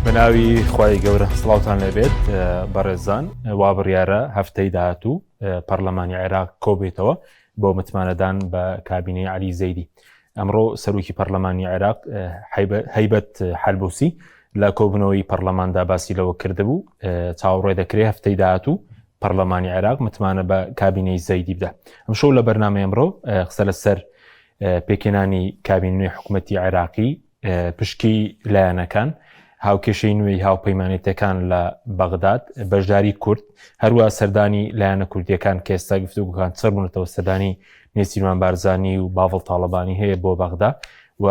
بناوی خوای گەورە سڵاوتان لەبێت بەڕێزان وا بڕیارە هەفتەی داهاتوو پەرلەمانی عێراق کۆبێتەوە بۆ متمانەدان بە کابینەی عەلی زەیدی. ئەمڕۆ سەرۆکی پەرلەمانی عێراق هەیبەت حەلبوسی لە کۆبوونەوەی پەرلەماندا باسی لەوە کردبوو چاوەڕێ دەکرێت هەفتەی داهاتوو پەرلەمانی عێراق متمانە بە کابینەی زەیدی بدە. ئەم شەو لە بەرنامەی ئەمڕۆ قسە لەسەر پێکێنانی کابینەی حکوومەتی عێراقی پشکی لایەنەکان، هاوکێشەی نوێی هاوپەیمانێتەکان لە بەغداد، بەشداری کورد، هەروە سەردانی لایەنە کوردیەکان کە ئێستا گفتوگوکان چڕ بوونەتەوە سەردانی نێچیروان بارزانی و باڤڵ تاڵەبانی هەیە بۆ بەغدا و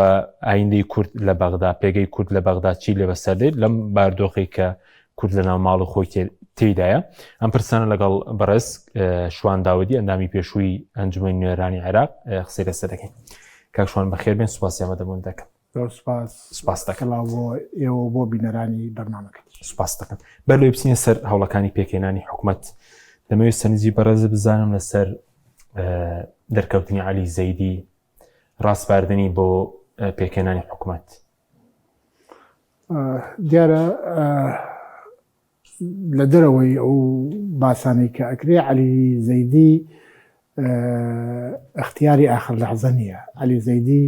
ئایندەی کورد لە بەغدا، پێگەی کورد لە بەغدا چی لێ بەسەردێت لەم باردۆخی کە کورد لە ناو ماڵ و خۆی تێیدایە. ئەم پرسانە لەگەڵ بەڕێز شوان داودی ئەندامی پێشووی ئەنجومەی نوێرانی عێراق قسەی لەسەر دەکەین. کاک شوان بەخێر بێن، سوپاسی ئامادەبوون دەکەم. سپاس دەکەم ئێوە بۆ بینەرانی بەرنامەکەت. سپاس دەکەم. بەرلێ بچینە سەر هەوڵەکانی پێکێنانی حکوومەت. دەمەوێت سەرنجی بەڕێز بزانم لەسەر دەرکەوتنی عەلی زەیدی، ڕاستباردننی بۆ پێکێنانی حکوومەت. دیارە لە دەرەوەی ئەو باسانەی کە ئەکرێ عەلی زەیدی اختیاری ئاخر لەحزە نییە. عەلی زەیدی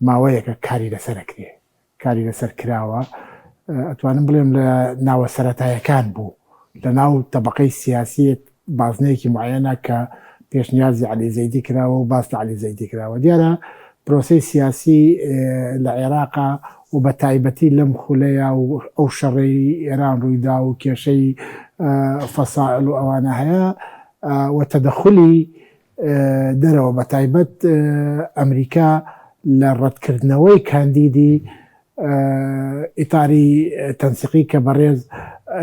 ماوەیەکە کاری لەسەر ئەکرێ، کاری لەسەر کراوە. ئەتوانم بڵێم لە ناوە سەرەتایەکان بوو، لە ناو تەبەقەی سیاسیت بازنەیەکی معەنە کە پێشنیازی عەلی زەیدی کراوە و باس لە عەلی زەیدی کراوە. دیارە پرۆسەی سیاسی لە عێراقا و بە تایبەتی لەم خولەیە و ئەو شەڕەی ئێران ڕوویدا و کێشەی فەسائل و ئەوانە هەیە و تەدەخولی دەرەوە بە تایبەت ئەمریکا لە ڕەتکردنەوەی کاندیدی ئیتاری تەنسیقی کە بەڕێز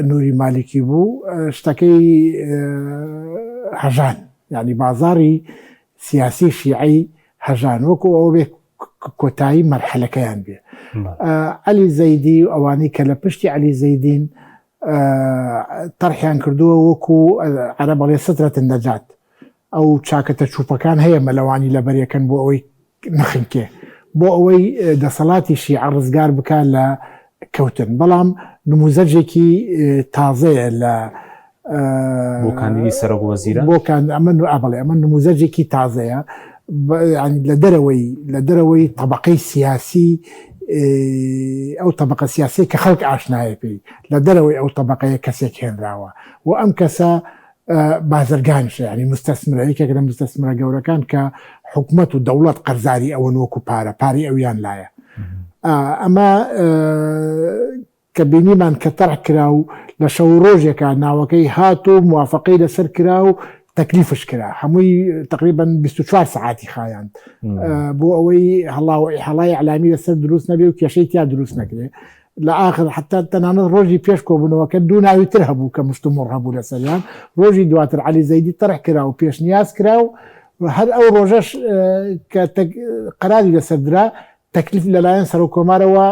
نووری مالیکی بوو، شتەکەی هەژان، یعنی بازاری سیاسی شیعی هەژان، وەکو ئەوە بێ کۆتایی مەرحەلەکەیان بێ. عەلی زەیدی و ئەوانەی کە لە پشتی عەلی زەیدین تەرحیان کردووە وەکو عەرە بەڵێ سدرەت النەجات، ئەو چاکەتە چووپەکان هەیە مەلەوانی لەبەریەکەن بۆ ئەوەی نەخنکێ، بۆ ئەوەی دەسەڵاتی شیعە ڕزگار بکە لە کەوتن. بەڵام نموزەجێکی تازەیە لە بۆ کاندیدی سەرۆک وەزیرە، ئەمە نموزەجێکی تازەیە لە دەرەوەی طبقەی سیاسی، ئەو طبقە سیاسی کە خەڵک ئاشنایە پێی، لە دەرەوەی ئەو طبقەیە کەسێک هێنراوە و ئەم کەسە بازرگانشە، ینی مستەسمرە، یەکێک لە مستەسمرە گەورەکان کە حکوومەت و دەوڵەت قەرزاری ئەوەن وەکو پارەی ئەویان لایە. ئەمە کە بینیمان کە تەرح کرا و لە شەو ڕۆژێکە ناوەکەی هات و موافقەی لەسەر کرا و تەکلیفش کرا، هەمووی تقریبا 24 ساعتی خایاند بۆ ئەوەی هەڵای ئەعلامی لەسەر دروست نەبێ و کێشەی تیا دروست نەکرێ. لە ئاخر حتا تەنانەت ڕۆژی پێش کۆبوونەوەکە دوو ناوی تر هەبوو کە مشتومڕ هەبوو لەسەریان. ڕۆژی دواتر عەلی زەیدی تەرح کرا و پێشنیاز کرا و هەر ئەو ڕۆژەش کە قەراری لەسەردرا تەکلیف لەلایەن سەرۆکۆمارەوە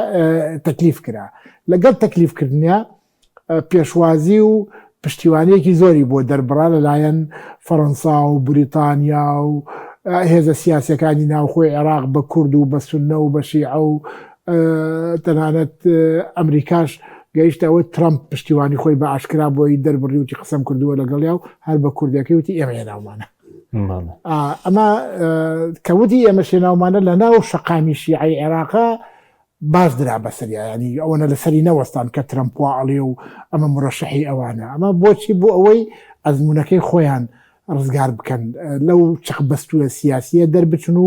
تەکلیف کرا. لەگەڵ تەکلیفکردنیا پێشوازی و پشتیوانیەکی زۆری بۆ دەربڕا لەلایەن فەڕەنسا و بریتانیا و هێزە سیاسەکانی ناوخۆی عێراق بە کورد و بە سوننە و بە شیعە و تەنانەت ئەمریکاش گەیشتەوە ترامپ پشتیوانی خۆی بە ئاشکرا بۆی دەربڕی وتی قسەم کردووە لەگەڵیا و هەر بە کوردەکەی وتی ئێمە هێناومانە. ئەمە کەوتی ئێمە شێناومانە لە ناو شەقامی شیعەی عێراقا باز درا بەسەریا، ینی ئەوەنە لەسەری نەوەستان کە ترامپوا ئەڵێ و ئەمە مڕەشەحی ئەوانە. ئەمە بۆچی؟ بۆ ئەوەی ئەزمونونەکەی خۆیان ڕزگار بکەن، لەو چەقبەستووە سیاسیە دەربچن و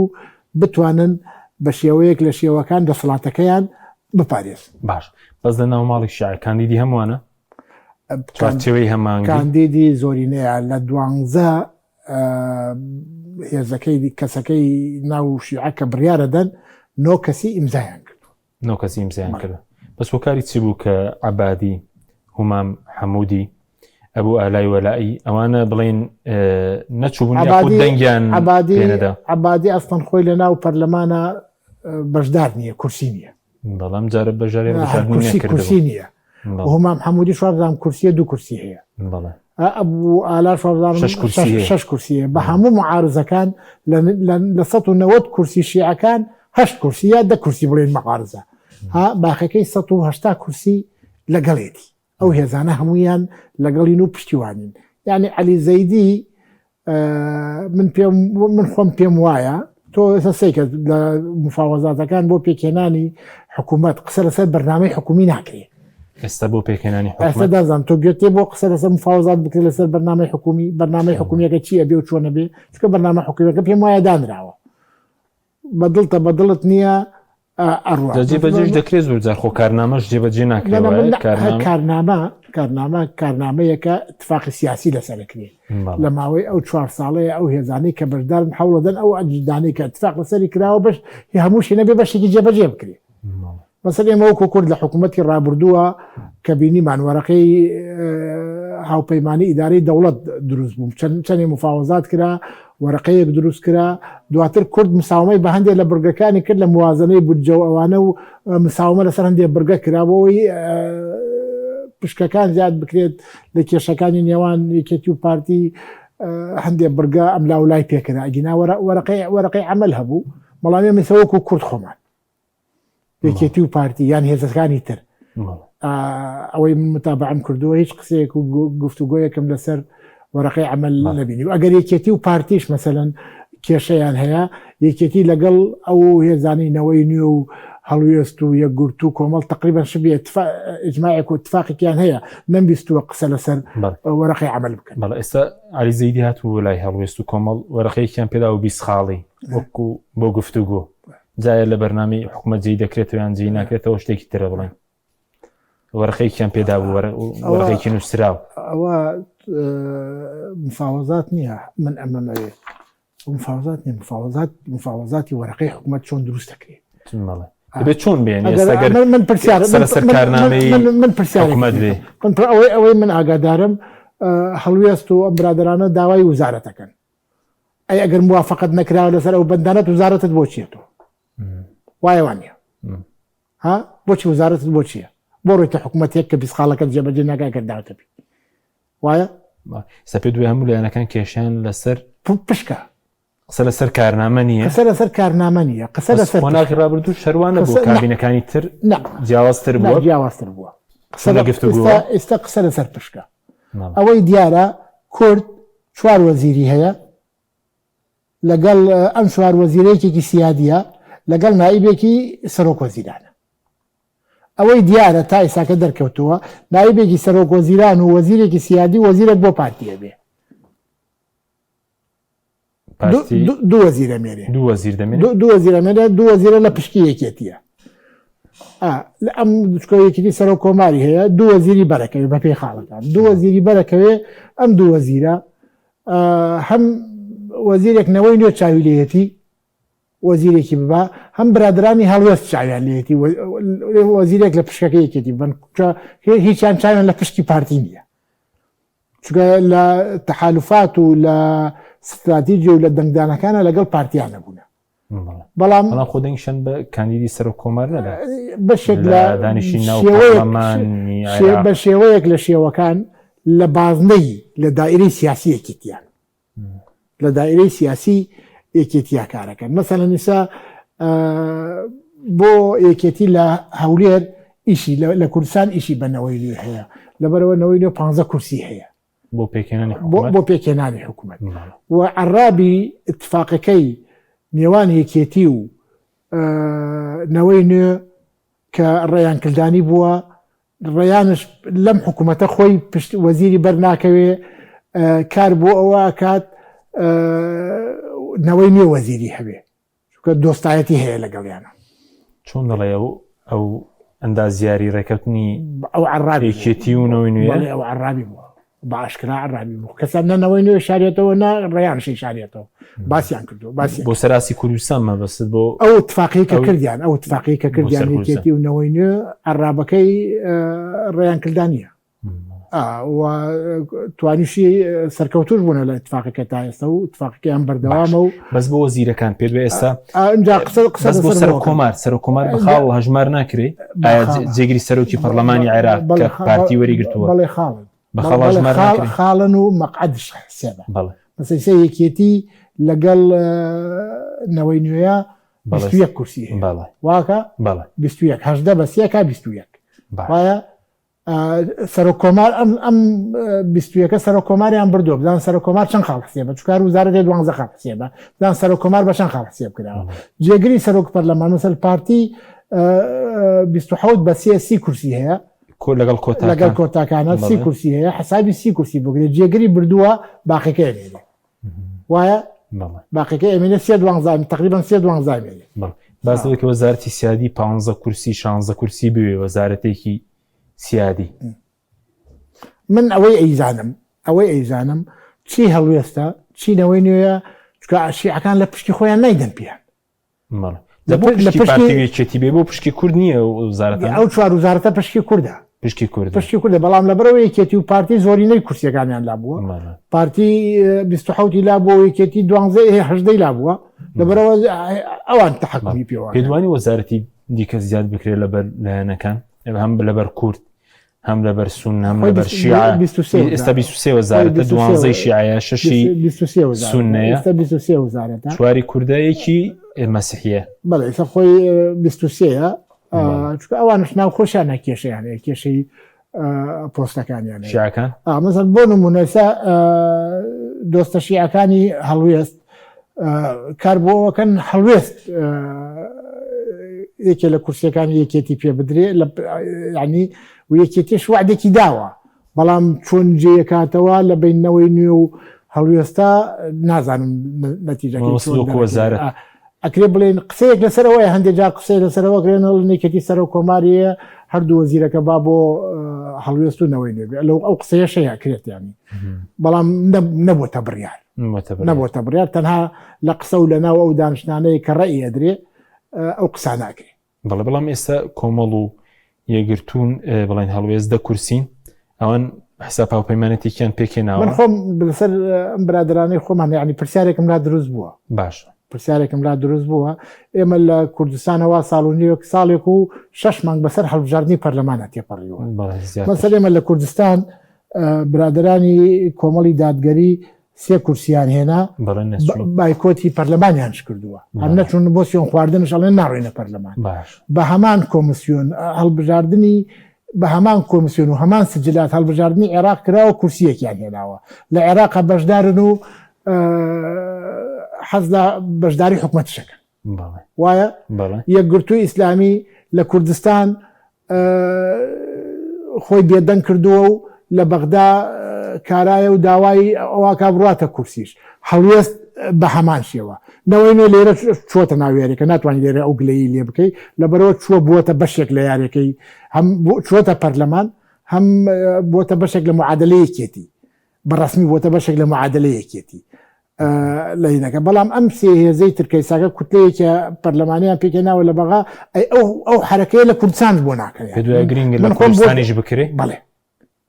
بتوانن بە شێوەیەک لە شێوەکان دەسەڵاتەکەیان بپارێز. باش، بەس لە ناو ماڵی شیعە کاندیدی هەمووانە چوارچێوەی هەمانگی کاندیدی زۆرینەیە لە 12 هێزەکەی کەسەکەی ناو شیعە کە بڕیارەدەن 9 کەسی ئیمزایان کرد. 9 کەسی ئیمزایان کرد. بەس وەکاری چی بوو کە عەبادی، هومام حەموودی، ئەبوو ئالای وەلایی ئەوانە بڵێن نەچوون خود دەنگیان پێنەدا؟ عەبادی ئەستەن خۆی لە ناو پەرلەمانە بەشدار نییە، کورسی نییە. بەڵام جارە بەژارێ کورسی نییە. هومام حەموودی شوازدام کورسیە، 2 کورسی هەیە. ئەبوو ئالا شوازدام 6 کورسیە. بە هەموو معارزەکان لە 190 کورسی شیعەکان 8 کورسیە، 10 کورسی بڵێن مەعارزە. باخەکەی 180 کورسی لەگەڵێتی ئەو هێزانە هەمویان لەگەڵین و پشتیوانین یعنی علی زەیدی من خۆم پێم وایە تۆ سەیکە لە مفاوەزاتەکان بۆ پێکێنانی حکوومەت قسە لەسەر بەرنامەی حکومی ناکرێت ئێستا بۆ پێکێنانی ئێستا دازانم تۆ گوێتێ بۆ قسە لەسەر مفاوەزات بکرێت لەسەر بەرنامەی حکومی بەرنامەی حکومیەکە چییە بێ و چۆنە بێ چکە بەرنامە حکومیەکە پێم وایە دانراوە بەدڵتە بەدڵت نییە ئەڕوا جێبەجێش دەکرێت زۆر جار خۆ کارنامەش جێبەجێ ناکرێت کارنامەیەکە اتفاقی سیاسی لەسەرکرێت لە ماوەی ئەو 4 ساڵەیە ئەو هێزانەی کە بەشدارن حوڵەدەن ئەو ئەجدانەی کە اتفاق لەسەری کراوە بەش هەمووشی نەبێ بەشێکی جێبەجێ بکرێت مەسەڵ ئێمە وەکو کورد لە حکوومەتی ڕابردووە کە بینیمان وەرەقەی هاوپەیمانی ئیدارەی دەوڵەت دروست بوو چەندی مفاوەزات کرا وەرەقەیەک دروست کرا دواتر کورد مساومەی بە هەندێک لە بورگەکانی کرد لە موازنەی بودجە و ئەوانە و مساومە لەسەر هەندێک بورگە کرابەوەی پشکەکان زیاد بکرێت لە کێشەکانی نێوان یەکێتی و پارتی هەندێک بورگە ئەم لاولای پێکرا ئەگینا وەرەقەی عەمەل هەبوو بەڵام ئێمە وەکو کورد خۆمان یەکێتی و پارتی یان هێزەکانی تر ئەوەی من متابعەم کردووە هیچ قسەیەک و گفتوگۆیەکم لەسەر وەرەقەی عەمەل نەبینی و ئەگەر یەکێتی و پارتیش مەسەلەن کێشەیان هەیە یەکێتی لەگەڵ ئەو هێزانی نەوەی نوێ و هەڵوێست و یەکگورت و کۆمەڵ تقریبا شبیه ئیجماعێک و اتفاقێکیان هەیە نەمبیستووە قسە لەسەر وەرەقەی عەمەل بکەن بەڵێ ئێستا عەلی زەیدی هاتووە لای هەڵوێست و کۆمەڵ وەرەقەیەکیان پێدا و 20 خاڵی وەکو بۆ گفتوگۆ جایە لە بەرنامەی حکوومەت جێی دەکرێتەوە یان جێی ناکرێتەوە شتێکی ترە بڵێن وەرەقەیەکیان پێدا بوو وەرەقەیەکی نووسراوە ئەوە مفاوەزات نییە من ئەمەمەوێ مفاوەزات نیە مفاوەزاتی وەرەقەی حکوومەت چۆن دروست دەکرێت دەبێت چۆن بێن من سەر کارنامەی حکوومەت بێ ئەوەی من ئاگادارم هەڵوێست و ئەم برادرانە داوای وزارەتەکەن ئەی ئەگەر موافقت نەکراوە لەسەر ئەو بەندانەت وزارەتت بۆ چیەوە وایە نیە ها بۆچی وزارەتت بۆ چییە بۆ ڕێتە حکوومەتێک کە بیسخاڵەکەت جێبەجێ ناکای کردداوتە بی وایە سەپێ دوێ هەموو لایەنەکان کێشیان لەسەر پشکە قسە لەسەر کارنامە نییە قسە لەسەر کارنامە نییە قسە لەسەر خۆناغی ڕابردوو شەروانە بۆ کابینەکانی تر جیاوازتر بووە جیاوازتر بووە ئێستا قسە لەسەر پشکە ئەوەی دیارە کورد 4 وەزیری هەیە لەگەڵ ئەم 4 وەزیرەیەکێکی سیادیە لەگەڵ نائیبێکی سەرۆک وەزیرانە ئەوەی دیارە تا ئێساکە دەرکەوتووە نائیبێکی سەرۆک وەزیران و وەزیرێکی سیادی وەزیرێک بۆ پارتیە بێ دوو وەزیرە مێرێ دوو وەزیرە لە پشکی یەکێتیە ئەم یەکێتی سەرۆک کۆماری هەیە دوو وەزیری بەرەکەوێ بە پێی خاڵەکان دوو وەزیری بەرەکەوێ ئەم دوو وەزیرە هەم وەزیرێک نەوەی نوێ چاوی لێتی وەزیرێکی ببا هەم برادرانی هەڵوێست چاویان لێتی وەزیرێک لە پشکەکە یەکێتی بن هیچیان چاویان لە پشکی پارتی نییە چونکە لە تەحالوفات و لە استراتیژی و لە دەنگدانەکانە لەگەڵ پارتیان نەبوونە بەڵام خۆدەنگشان بە کاندیدی سەرۆک کۆمار نەدا بەشێک لە دانیشتنی ناو پەرلەمانی بە شێوەیەک لە شێوەکان لە بازنەی لە دائیرەی سیاسی یەکێتیان لە دائیرەی سیاسی یەکێتیا کارەکەن مەسەلەن ئێستا بۆ یەکێتی لە هەولێر ئیشی لە کوردستان ئیشی بەنەوەی نوێ هەیە لەبەرەوە نەوەی نوێ 15 کورسی هەیە بۆ پێکێنانی حکوومەت و عەرابی اتفاقەکەی نێوان یەکێتی و نەوەی نوێ کە ڕێیانکردانی بووە ڕێیانش لەم حکوومەتە خۆی وەزیری بەرناکەوێ کار بۆ ئەوە کات نەوەی نوێ وەزیری هەبێ چونکە دۆستایەتی هەیە لەگەڵیانە چۆن دەڵێ ئەو ئەندازیاری ڕێکەوتنی ئەو عەرابێکێتی و نەوەی نوێ ئەو عەرابی بووە باشکرا عەرابی بوو کەسان نەوەی نوێ شارێتەوە نا ڕێیانشی شارێتەوە باسییان کردو بۆ سەراسی کوردستان مەبەست بۆ ئەو اتفاقی کە کردیان ئەو اتفاقی کە کردیان یەکێتی و نەوەی نوێ عەرابەکەی ڕێیانکردانیە توانیشی سەرکەوتوش بوونە لە اتفاقەکە تا ئێستا و اتفاقەکەیان بەردەوامە و بەس بۆ وەزیرەکان پێ ئێستا قسە بۆ سەر کۆمار بەخاڵ هەژمار ناکرێت جێگیری سەرۆکی پەرلەمانی عێراق کە پارتی وەریگرتووە بەڵێ خاڵن و مەقعدش حسێبە مەسەلە یەکێتی لەگەڵ نەوەی نوێیە 21 کورسی واکە 21 هەژدە بە سێکا 21 وایە سەرۆکۆمار ئەم 21 سەرۆکۆماریان بردووە بزان سەرۆکۆمار چەند خاڵ حسێبە چکار وزارەتی 12 خاڵ حسێبە بزان سەرۆکۆمار بە چەند خاڵ حسێب کراوە جێگری سەرۆک پەرلەمان مثل پارتی 27 بە 30 کورسی هەیە لەگەڵ کۆتاکانە 30 کورسی هەیە حسابی 30 کورسی بگرێت جێگری بردووە باقیەکە ئەمێنێ وایە باقیەکە ئەمێنێ 12 تقریبا 12 ئەمێنێ باز دەکە وەزارەتی سیادی 15 کورسی 16 کورسی بوێ وەزارەتێکی سیادی من ئەوەی ئەیزانم چی هەڵوێستا چینەوەی نوێیە چکە شیعەکان لە پشتی خۆیان نایدەن پیان لە پشتی بێ بۆ پشتی کورد نییە وزارەت ئەو چوار وزارەتە پشتی کووردە پشتی کووردە بەڵام لەبەرەوە یەکێتی و پارتی زۆرینەی کورسیەکانیان لابووە پارتی 27 لابووە یەکێتی 12 لابووە لەبەرەوە ئەوان تەحەکمی پێوە پێدوانی وەزارەتی دیکە زیاد بکرێت لەبەر لایەنەکان هەم لەبەر کورد هەم لەبەر سون هەم لەبەر شیعە ئێستا 23 وەزارەتە 12 شیعەیە 6 سونەیە 23 وەزارەتە چواری کوردایەکی مەسیحیە بەڵێ ئێستا خۆی 23ە چکە ئەوانش ناو خۆشیان نەکێشەیانەیە کێشەی پۆستەکانیان شیعەکان مەسەڵ بۆ نمونە ئێستا دۆستە شیعەکانی هەڵوێست کار بۆەوەکەن هەڵوێست یەکێ لە کورسیەکانی یەکێتی پێ بدرێ ینی و یەکێتیش وعدێکی داوە بەڵام چۆن جێیەکاتەوە لە بینەوەی نوێ و هەڵوێستا نازانم نەتیجەکە وەزارەت ئەکرێ بڵێن قسەیەک لەسەرەوەی هەندێک جار قسەی لەسەرەوە کرێنەوە نێکەتی سەر و کۆماریە هەردوو وەزیرەکە با بۆ هەڵوێستونەوەی نوێ لەو ئەو قسەیەشەیە کرێتیانی بەڵام نەبووتە بڕیار تەنها لە قسە و لەناو ئەو دانیشتانەیە کە ڕێی ئەدرێ ئەو قسە ناکرێ بەڵام ئێستا کۆمەڵ و یەگرتوون بڵین هەڵوێست دە کورسین ئەوان حساب هاوپەیمانەتێکیان پێکێناوە من خۆم لەسەر ئەم برادرانەی خۆمان یعنی پرسیارێکم لا دروست بووە باش پرسیارێکم لا دروست بووە ئێمە لە کوردستانەوە ساڵ ساڵێک و 6 مانگ بەسەر هەڵبژاردننی پەرلەمانە تێپەڕیوە مەسەر ئێمە لە کوردستان برادرانی کۆمەڵی دادگەری 3 کورسیان هێنا بایکۆتی پەرلەمانیانش کردووە هەم نەچون بۆ سیۆن خواردنش ئەڵێن ناڕێنە پەرلەمان بە هەمان کۆمسیۆن هەڵبژاردننی بە هەمان کۆمسیۆن و هەمان سجلات هەڵبژاردننی عێراق کراوە کورسیەکیان هێناوە لە عێراق بەشدارن و حەزدا بەشداری حکومەتشەکە وایە یەکگرتووی ئیسلامی لە کوردستان خۆی بێدەنگ کردووە و لە بەغدا کارایە و داوای ئەوواکە بڕاتە کورسیش هەڵوێست بە هەمان شێوە نەوەی لێرە چۆتە ناوێرەکە ناتوانانی لێرە ئەو گلەیی لێ بکەی لەبەرەوە چووە بووەتە بەشێک لە یاریەکەی هەم چۆتە پەرلەمان هەم بۆتە بەشێک لە معادلەیەکێتی بەڕسمی بۆتە بەشێک لە معادلەیەکێتی لە هینەکە بەڵام ئەم سێ هێزەی ترکەی ساگە کوتلەیەکە پەرلەمانیان پێکێناوە لە بەغا ئەو حرەکەی لە کوردستان بۆ ناکەوێت گرنگە لە کوردستانیش بکرێ بەڵێ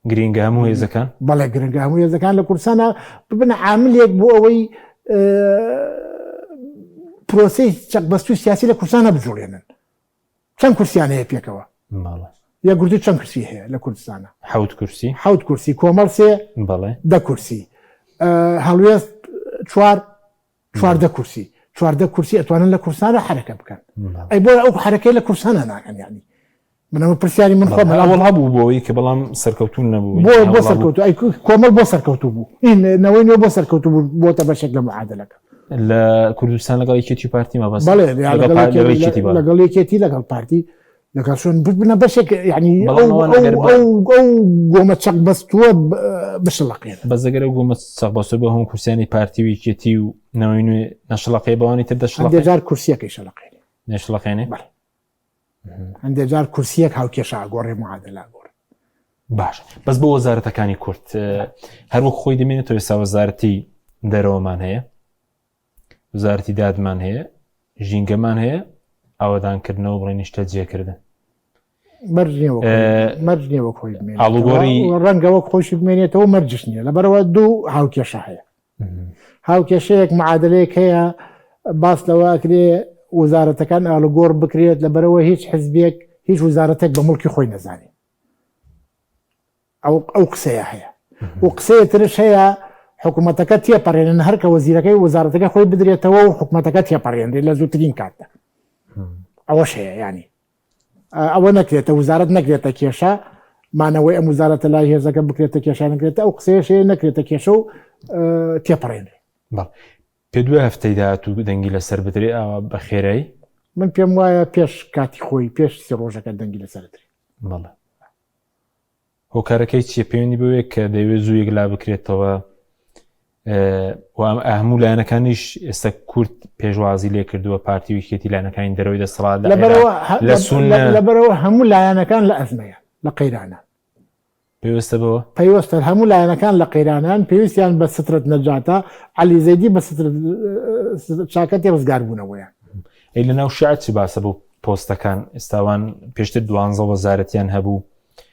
گرنگە هەموو هێزەکان بەڵێ گرنگە هەموو هێزەکان لە کوردستانە ببنە عاملێک بۆ ئەوەی پرۆسەی چەقبەستوی سیاسی لە کوردستانە بجوڵێنن چەند کورسیان هەیە پێکەوە یەکگرتووی چەند کورسی هەیە لە کوردستانە 7 کورسی کۆمەڵ 3 10 کورسی هەڵوێست 4 کورسی 14 کورسی ئەتوانن لە کوردستانە حرەکە بکەن ئەی بۆ ئەو حرەکەی لە کوردستانە ناکەن یعنی منەوە پرسیاری من خۆم ئەوڵ هەبوو بۆەوەی کە بەڵام سەرکەوتون نەبوو بۆ سەرکەوتو ئەی کۆمەڵ بۆ سەرکەوتو بوو نەوەی نوێ بۆ سەرکەوتو بوو بۆتە بەشێک لە معادلەکە لە کوردستان لەگەڵ یەکێتی پارتی مەبەست لەگەڵ یەکێتی لەگەڵ پارتی لەگەڵشون ببنە بەشێک یعنی ئەو گۆمە چەق بەستووە بشڵەقێن بەزەگەرە گۆمە چەقبەستوە بە هەموو کورسیانی پارتی و یەکێتی و نەوەی نوێ نەشڵەقەی بەوانی تر دەشڵەقێنێ کورسیەکەی شەڵەقێنێ نەشڵەقێنێ هەندێک جار کورسیەک هاوکێشە ئاگۆڕێ معادلە ئاگۆڕ باش بەس بۆ وەزارەتەکانی کورد هەروەک خۆی دەمێنێتەوە ئێستا وەزارەتی دەرەوەمان هەیە وەزارەتی دادمان هەیە ژینگەمان هەیە ئاوادانکردنەوە بڵێ نیشتە جێکردن مەرج نییە وەک خۆی ئاڵوگۆڕی ڕەنگە وەک خۆشی بمێنێتەوە مەرجش نییە لەبەرەوە دوو هاوکێشە هەیە هاوکێشەیەک معادلەیەک هەیە باس لەوەکرێ وەزارەتەکان ئاڵوگۆڕ بکرێت لەبەرەوە هیچ حزبێک هیچ وەزارەتێک بە مڵکی خۆی نەزانێت ئەو قسەیە هەیە و قسەیە ترش هەیە حکوومەتەکە تێپەڕێنن هەرکە وەزیرەکەی وەزارەتەکە خۆی بدرێتەوە و حکوومەتەکە تێپەڕێنرێت لە زووترین کاتە ئەوەش هەیە ینی ئەوە نەکرێتە وزارەت نەکرێتە کێشە مانەوەی ئەم وزارەتە لای هێزەکە بکرێتە کێشانەکرێتە ئەو قسەیەشەیە نەکرێتە کێشە و تێپەڕێنێ. پێ دوای هەفتەی داهاتوو دەنگی لەسەر بدرێ ئەوە بە خێرایی من پێم وایە پێش کاتی خۆی پێش 30 ڕۆژەکە دەنگی لەسەرترێ. بەڵێ هۆکارەکەی چیە پەیوەندی بەوەیە کە دەیوێت زوو یەکلا بکرێتەوە هەموو لایەنەکانیش ئێستا کورد پێشوازی لێ کردووە پارتی ویکێتی لایەنەکانی دەرەوەی دەسەڵات لەبەرەوە هەموو لایەنەکان لە ئەزمەیە لە قەیرانە پێویستە بەوە پێویستە هەموو لایەنەکان لە قەیرانان پێویستیان بە سترت نەجاتە عەلی زەیدی بە چاکەتی ڕزگار بوونەوەیە. ئەی لە ناو شیعەت چی باسە بوو پۆستەکان ئێستاوان پێشتر 12 وەزارەتیان هەبوو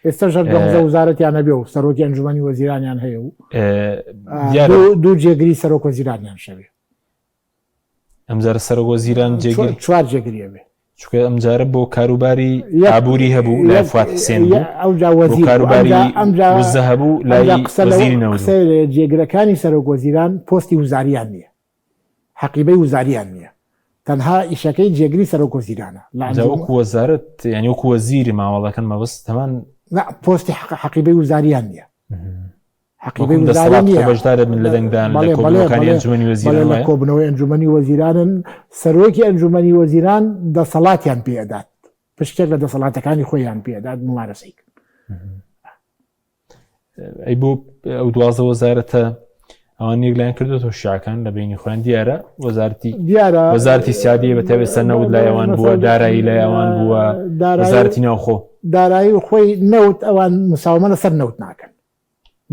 ئێستا ژەر 12 وەزارەتیان هەبێ و سەرۆکی ئەنجومەنی وەزیرانیان هەیە و دوو جێگری سەرۆک وەزیرانیان شەوێ. ئەمجارە سەرۆک وەزیران جێگری 4 جێگریە بێ چونکە ئەمجارە بۆ کاروباری ئابووری هەبوو لای فواد حسێن بوو ئەوجا وەزیر کاروباری وزە هەبوو لای وەزیری نەوت جێگرەکانی سەرۆک وەزیران پۆستی وزاریان نییە حەقیبەی وزاریان نییە تەنها ئیشەکەی جێگری سەرۆک وەزیرانە وەکو وەزارەت یعنی وەکو وەزیری ماوەڵەکەن مەبەست تەمان پۆستی حەقیبەی وزاریان نییە حەقیبەی وزاریان نییە بەشدارە من لە دەنگدان لە کۆبنەوەی ئەنجومەنی وەزیران لە کۆبنەوەی ئەنجومەنی وەزیرانن سەرۆکی ئەنجومەنی وەزیران دەسەڵاتیان پێدات پشتێک لە دەسەڵاتەکانی خۆیان پێدات ممارەسەی ئەی بۆ ئەو 12 وەزارەتە ئەوان یەکلایەن کردوەوە شیعەکان لە بینی خۆیان دیارە وەزارەتی سیادیە بە تەوێت سەرنەوت لای ئەوان بووە دارایی لای ئەوان بووە وەزارەتی ناوخۆ دارایی خۆی نەوت ئەوان مساومە لەسەر نەوت ناکەن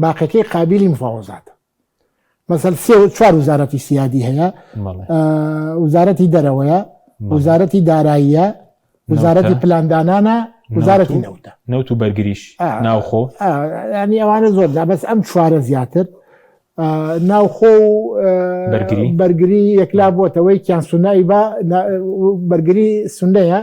باقیەکەی قابلی مفاوەزاتە مەسەل 4 وزارەتی سیادی هەیە وزارەتی دەرەوەیە وزارەتی داراییە وزارەتی پلاندانانە وزارەتی نەوتە نەوت و بەرگریش ناوخۆ ینی ئەوانە زۆر بەس ئەم 4 زیاتر ناوخۆ بەرگری یەکلا بۆتەوەی کیان سونایی بە بەرگری سونەیە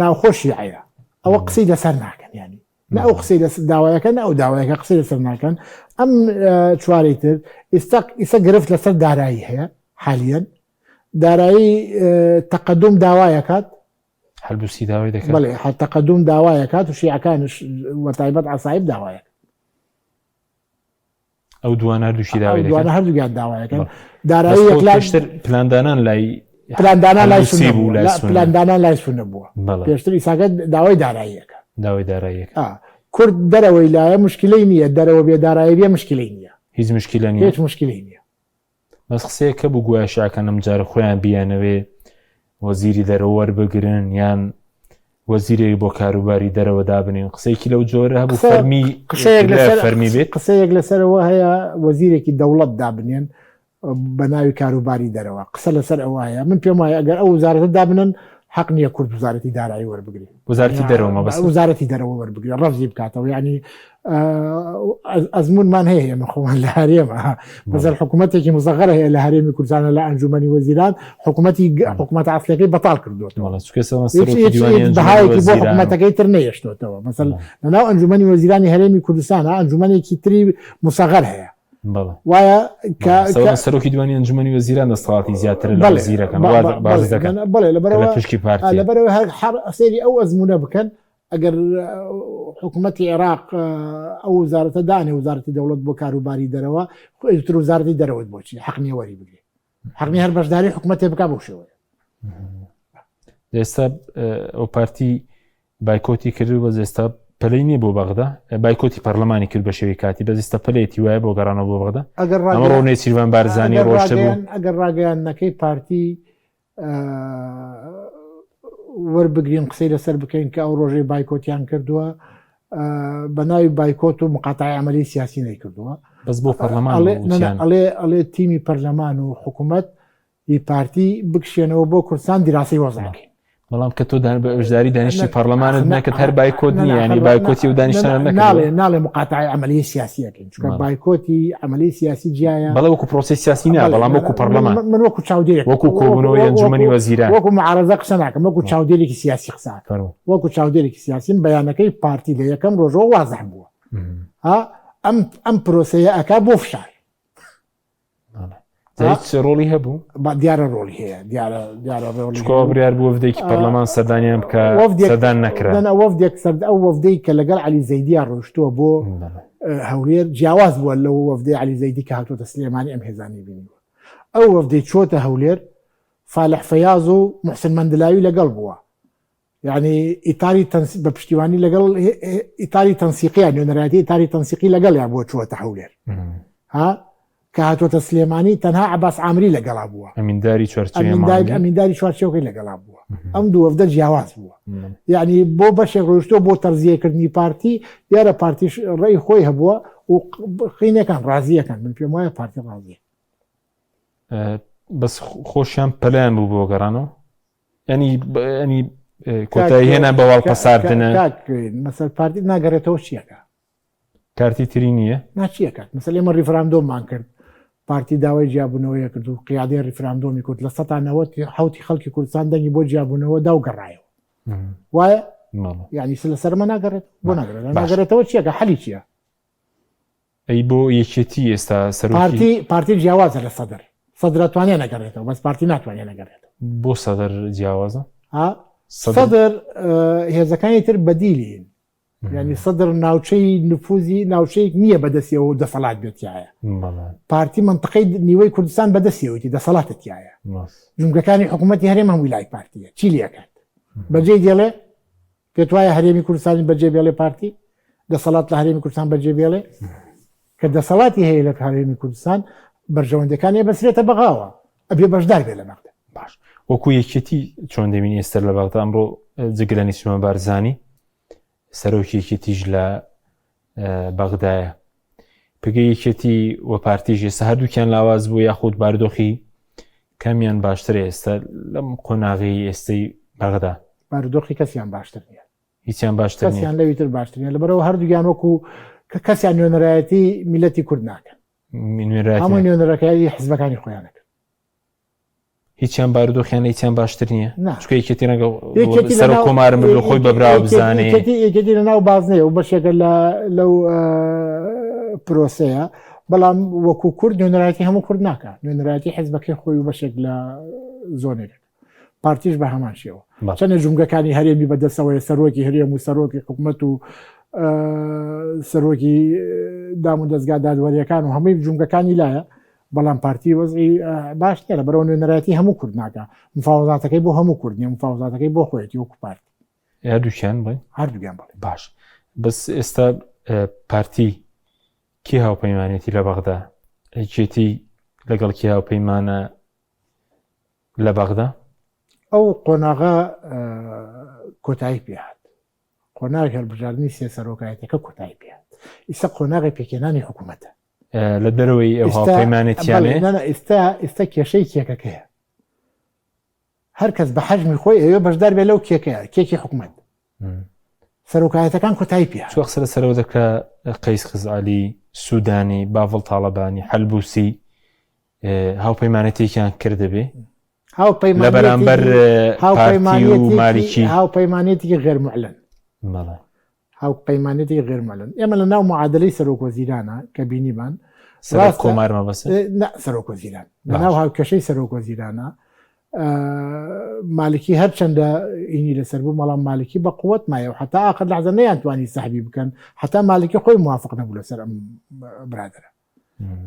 ناوخۆ شیعەیە ئەوە قسەی لەسەر ناکەن ینی نە ئەو قسەی داوایەکە نە ئەو داوایەکە قسەی لەسەر ناکەن ئەم 4 تر ئێستا گرفت لەسەر دارایی هەیە حالیەن دارایی تەقەدوم داوایەکات هەلبوسی داوای دەکات بەڵێ تەقەدوم داوایەکات و شیعەکانش وەتایبەت عەسایب داوایەکە ئەو دوانە هەردووشی داوای دەکەن دوانە هەردووگیان داوایەکەن دارایی پێشتر پلاندانان لای پلاندانان لای سونە بووە پێشتر ئیساکە داوای داراییەکە داوای داراییەکە کورد دەرەوەی لایە مشکلەی نییە دەرەوە بێ دارایی بێ مشکلەی نییە هیچ مشکلە نییە هیچ مشکلەی نییە بەس قسەیەکە بوو گویا شیعەکان ئەمجارە خۆیان بیانەوێ وەزیری دەرەوە وەربگرن یان وەزیرێک بۆ کاروباری دەرەوە دابنێن قسەیەکی لەو جۆرە هەبوو فەرمی بێت قسەیەک لەسەرەوە هەیە وەزیرێکی دەوڵەت دابنێن بە ناوی کاروباری دەرەوە قسە لەسەر ئەوە هەیە من پێم وایە ئەگەر ئەو وزارەتە دابنن حق نییە کورد وزارەتی دارایی وەربگری وزارەتی دەرەوە بەس وزارەتی دەرەوە وەربگری ڕەفزی بکاتەوە ینی ئەزمونمان هەیە ئێمە خۆمان لە هەرێمە بەزەر حکوومەتێکی مزەغەر هەیە لە هەرێمی کوردستانە لە ئەنجومەنی وەزیران حکوومەت عەسکەرەکەی بەتاڵ کردووەتەوە بەهایەکی بۆ حکوومەتەکەی تر نەیەشتوتەوە مەسەڵ لەناو ئەنجومەنی وەزیرانی هەرێمی کوردستانە ئەنجومەنێکی تری مصغەر هەیە وایە سەرۆکی دوانی ئەنجومەنی وەزیران دەسەڵاتی زیاتر لە وەزیرەکان باز دەکەن بەڵێ لەبەرەوە سەیری ئەو ئەزمونە بکەن ئەگەر حکوومەتی عێراق ئەو وزارەتە دانێ وزارەتی دەوڵەت بۆ کاروباری دەرەوە تر وزارەتی دەرەوەت بۆچی حەقنی وەری بگرێ حەقنی هەر بەشداری حکوومەتێ بک بۆ شێوەیە ئێستا ئەو پارتی بایکۆتی کرد بە ئێستا پلەی نییە بۆ بەغدا بایکۆتی پەرلەمانی کرد بە شێوەی کاتی بە ئێستا پلەیەتی وایە بۆ گەڕانەوە بۆ بەغدا ئەمە ڕۆنێ سیروان بارزانی ڕۆشتە بوو ئەگەر ڕاگەیانەکەی پارتی وەربگرین قسەی لەسەر بکەین کە ئەو ڕۆژەی بایکۆتیان کردووە بە ناوی بایکۆت و مقاتعی عەمەلی سیاسی نەیکردووە بەس بۆ پەرلەمان ئەڵێ تیمی پەرلەمان و حکوومەت هی پارتی بکشێنەوە بۆ کوردستان دیراسی وەزاکەین بەڵام کە تۆ بەشداری دانیشتی پەرلەمانت نەکرد هەر بایکۆت نییە ینی بایکۆتی و دانیشتان ناڵێ مقاتعی عەمەلی سیاسیەکەین چونکە بایکۆتی عەمەلی سیاسی جیایە بەڵام وەکو پرۆسەی سیاسی نییە بەڵام وەکو پەرلەمان من وەکو چاودێرێک وەکو کۆبوونەوەی ئەنجومەنی وەزیران وەکو معارەزە قسە ناکەم وەکو چاودێرێکی سیاسی قسە وەکو چاودێرێکی سیاسیم بەیانەکەی پارتی لە یەکەم ڕۆژەوە وازح بووە ئەم پرۆسەیە ئەکا بۆ فشار هیچ ڕۆڵی هەبوو دیارە ڕۆڵی هەیە دیارە ڕۆڵی چکۆ بڕیار بوو وەفدێکی پەرلەمان سەردانیان بکە سەردان نەکرا وەفدێک سەرد ئەو وەفدەی کە لەگەڵ عەلی زەیدیان ڕۆیشتووە بۆ هەولێر جیاواز بووە لەو وەفدەی عەلی زەیدی کە هاتووەتە سلێمانی ئەم هێزانی بینیوە ئەو وەفدەی چۆتە هەولێر فالح فەیاز و محسن مەندلاوی لەگەڵ بووە یعنی ئیتاری بە پشتیوانی لەگەڵ ئیتاری تەنسیقیان نوێنەرایەتی ئیتاری تەنسیقی لەگەڵیان بۆ چووەتە هەولێر ها کە هاتووەتە سلێمانی تەنها عەباس عامری لەگەڵا بووە ئەمینداری چوارچێوەکەی لەگەڵا بووە ئەم دوو وەفدە جیاواز بووە یعنی بۆ بەشێک ڕۆیشتووە بۆ تەرزیەکردنی پارتی دیارە پارتیش ڕێی خۆی هەبووە و خینەکان ڕازیەکان من پێم وایە پارتی ڕازیە بەس خۆشیان پەلایان بوو بۆ گەڕانەوە ینی کۆتایی هێنا بەواڵ پەساردنە مەسەر پارتی ناگەڕێتەوە چیەکە کارتی تری نییە ناچیەکات مەسەر ئێمە ڕیفراندۆممان کرد پارتی داوای جیابوونەوەیە کرد و قیادەی ڕیفراندۆمی کورد لە 1970 خەڵکی کوردستان دەنگی بۆ جیابوونەوە دا و گەڕایەوە وایە یعنی لە سەرمە ناگەڕێت بۆ ناگەڕێتەوە چیەکە حەلی چییە ئەی بۆ یەکێتی ئێستا سەر پارتی جیاوازە لە سەدر توانێ نەگەڕێتەوە بەس پارتی ناتوانێت نەگەڕێتەوە بۆ سەدر جیاوازە سەدر هێزەکانی تر بەدیلین ینی سەدر ناوچەی نفوزی ناوچەیەک نییە بەدەستیەوە و دەسەڵات بێتایە پارتی منطقەی نیوەی کوردستان بەدەستیەوەی دەسەڵاتەتیایە جونگەکانی حکوومەتی هەرێم هەمووی لای پارتیە چی لەکات بەجێ دێڵێ پێت وایە هەرێمی کوردستانی بەجێ بێڵێ پارتی دەسەڵات لە هەرێمی کوردستان بەجێ بێڵێ کە دەسەڵاتی هەیە لە هەرێمی کوردستان بەرژەوەندەکانی بەسرێتە بەغاوە ئەبێ بەشدار بێ لە مەقدە باش وەکو یەکێتی چۆن دەبینی ئێستا لە بەغدا ئەمڕۆ جگە لە نیسمە بارزانی سەرۆکی یەکێتیش لە بەغدایە پێگەی یەکێتی وە پارتیژ ئێستا هەردووکیان لاواز بوو یاخود بارودۆخی کامیان باشترە ئێستا لەم قۆناغی ئێستەی بەغدا بارودۆخی کەسیان باشتر نیە هیچیان باشتر کەسیان لەویتر باشتر نیە لەبەرەوە هەردووگیان وەکو کە کەسیان نوێنەرایەتی میلەتی کورد ناکەن هەموو نوێنەرەکانی حیزبەکانی خۆیانەکە هیچیان بارودۆخیان هیچیان باشتر نییە چکە یەکێتی سەر کۆمارم بە خۆی بەبراوە بزانێ یەکێتی لەناو بازنەیە و بەشێکە لەو پرۆسەیە بەڵام وەکو کورد نوێنەرایەتی هەموو کورد ناکە نوێنەرایەتی حیزبەکەی خۆی و بەشێک لە زۆنێک پارتیش بە هەمان شێوە چەندە جومگەکانی هەرێمی بەدەستەوەی سەرۆکی هەرێم و سەرۆکی حکوومەت و سەرۆکی دام و دەستگا دادوەریەکان و هەمووی جومگەکانی لایە بەڵام پارتی وەزعی باش نیە لەبەرەوە نوێنەرایەتی هەموو کورد ناکە مفاوضاتەکەی بۆ هەموو کورد نیە مفاوضاتەکەی بۆ خۆیەتی وەکو پارتی هەردووکیان بڵێ هەردووگیان بڵێ باش بەس ئێستا پارتی کی هاوپەیمانێتی لە بەغدا یەکێتی لەگەڵ کی هاوپەیمانە لە بەغدا ئەو قۆناغا کۆتایی پێهات قۆناغی هەڵبژاردننی سێ سەرۆکایەتەکە کۆتایی پێهات ئێستا قۆناغی پێکێنانی حکوومەتە لە دەرەوەی ئەو هاوپەیمانێتیانێ ئێستا کێشەی کێکەکەیە هەر کەس بە حەجمی خۆی ئەوێ بەشدار بێ لەو کێکەیە کێکی حکوومەت سەرۆکایەتەکان کۆتایی پێهات وەخسەر سەرەوە دەکە قەیس خزعەلی سوودانی باڤڵ تاڵەبانی حەلبوسی هاوپەیمانێتێکیان کردبێ لە بەرامبەر پارتی و مالیکی هاوپەیمانێتی غێرمعلن هاوپەیمانێتی غێرمعلن ئێمە لە ناو معادلەی سەرۆک وەزیرانە کە بینیمان سەر کۆمارمە بەس سەرۆک وەزیران لە ناو هاوکەشەی سەرۆک وەزیرانە مالکی هەرچەندە ئینی لەسەر بوو مەڵام مالکی بە قووەت مایە و حتا ئاخر لەحظە نەیانتوانی سەحبی بکەن حتا مالکی خۆی موافق نەبوو لەسەر ئەم برادرە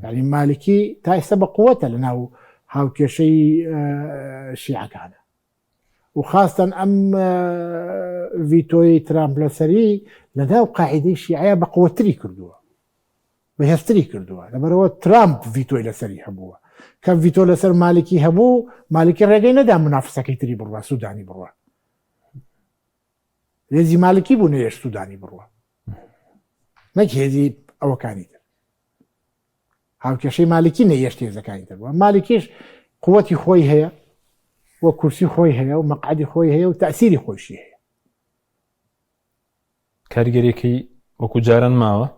یعنی مالکی تا ئێستا بە قووەتە لە ناو هاوکێشەی شیعەکانە و خاستن ئەم ڤیتۆی ترامپ لەسەری لە ناو قاعیدەی شیعەیە بە قووەتری کردووە بەهێزتری کردووە لەبەرەوە ترامپ ڤیتۆی لەسەری هەبووە کە ڤیتۆ لەسەر مالکی هەبوو مالکی ڕێگەی نەدا منافسەکەی تری بڕوە سوودانی بڕوە هێزی مالکی بوو نوێش سوودانی بڕوە نەک هێزی ئەوەکانی تر هاوکێشەی مالکی نەیەشت هێزەکانی تر بووە مالکیش قووەتی خۆی هەیە وە کورسی خۆی هەیە و مەقعدی خۆی هەیە و تەسیری خۆشی هەیە کاریگەریەکەی وەکو جاران ماوە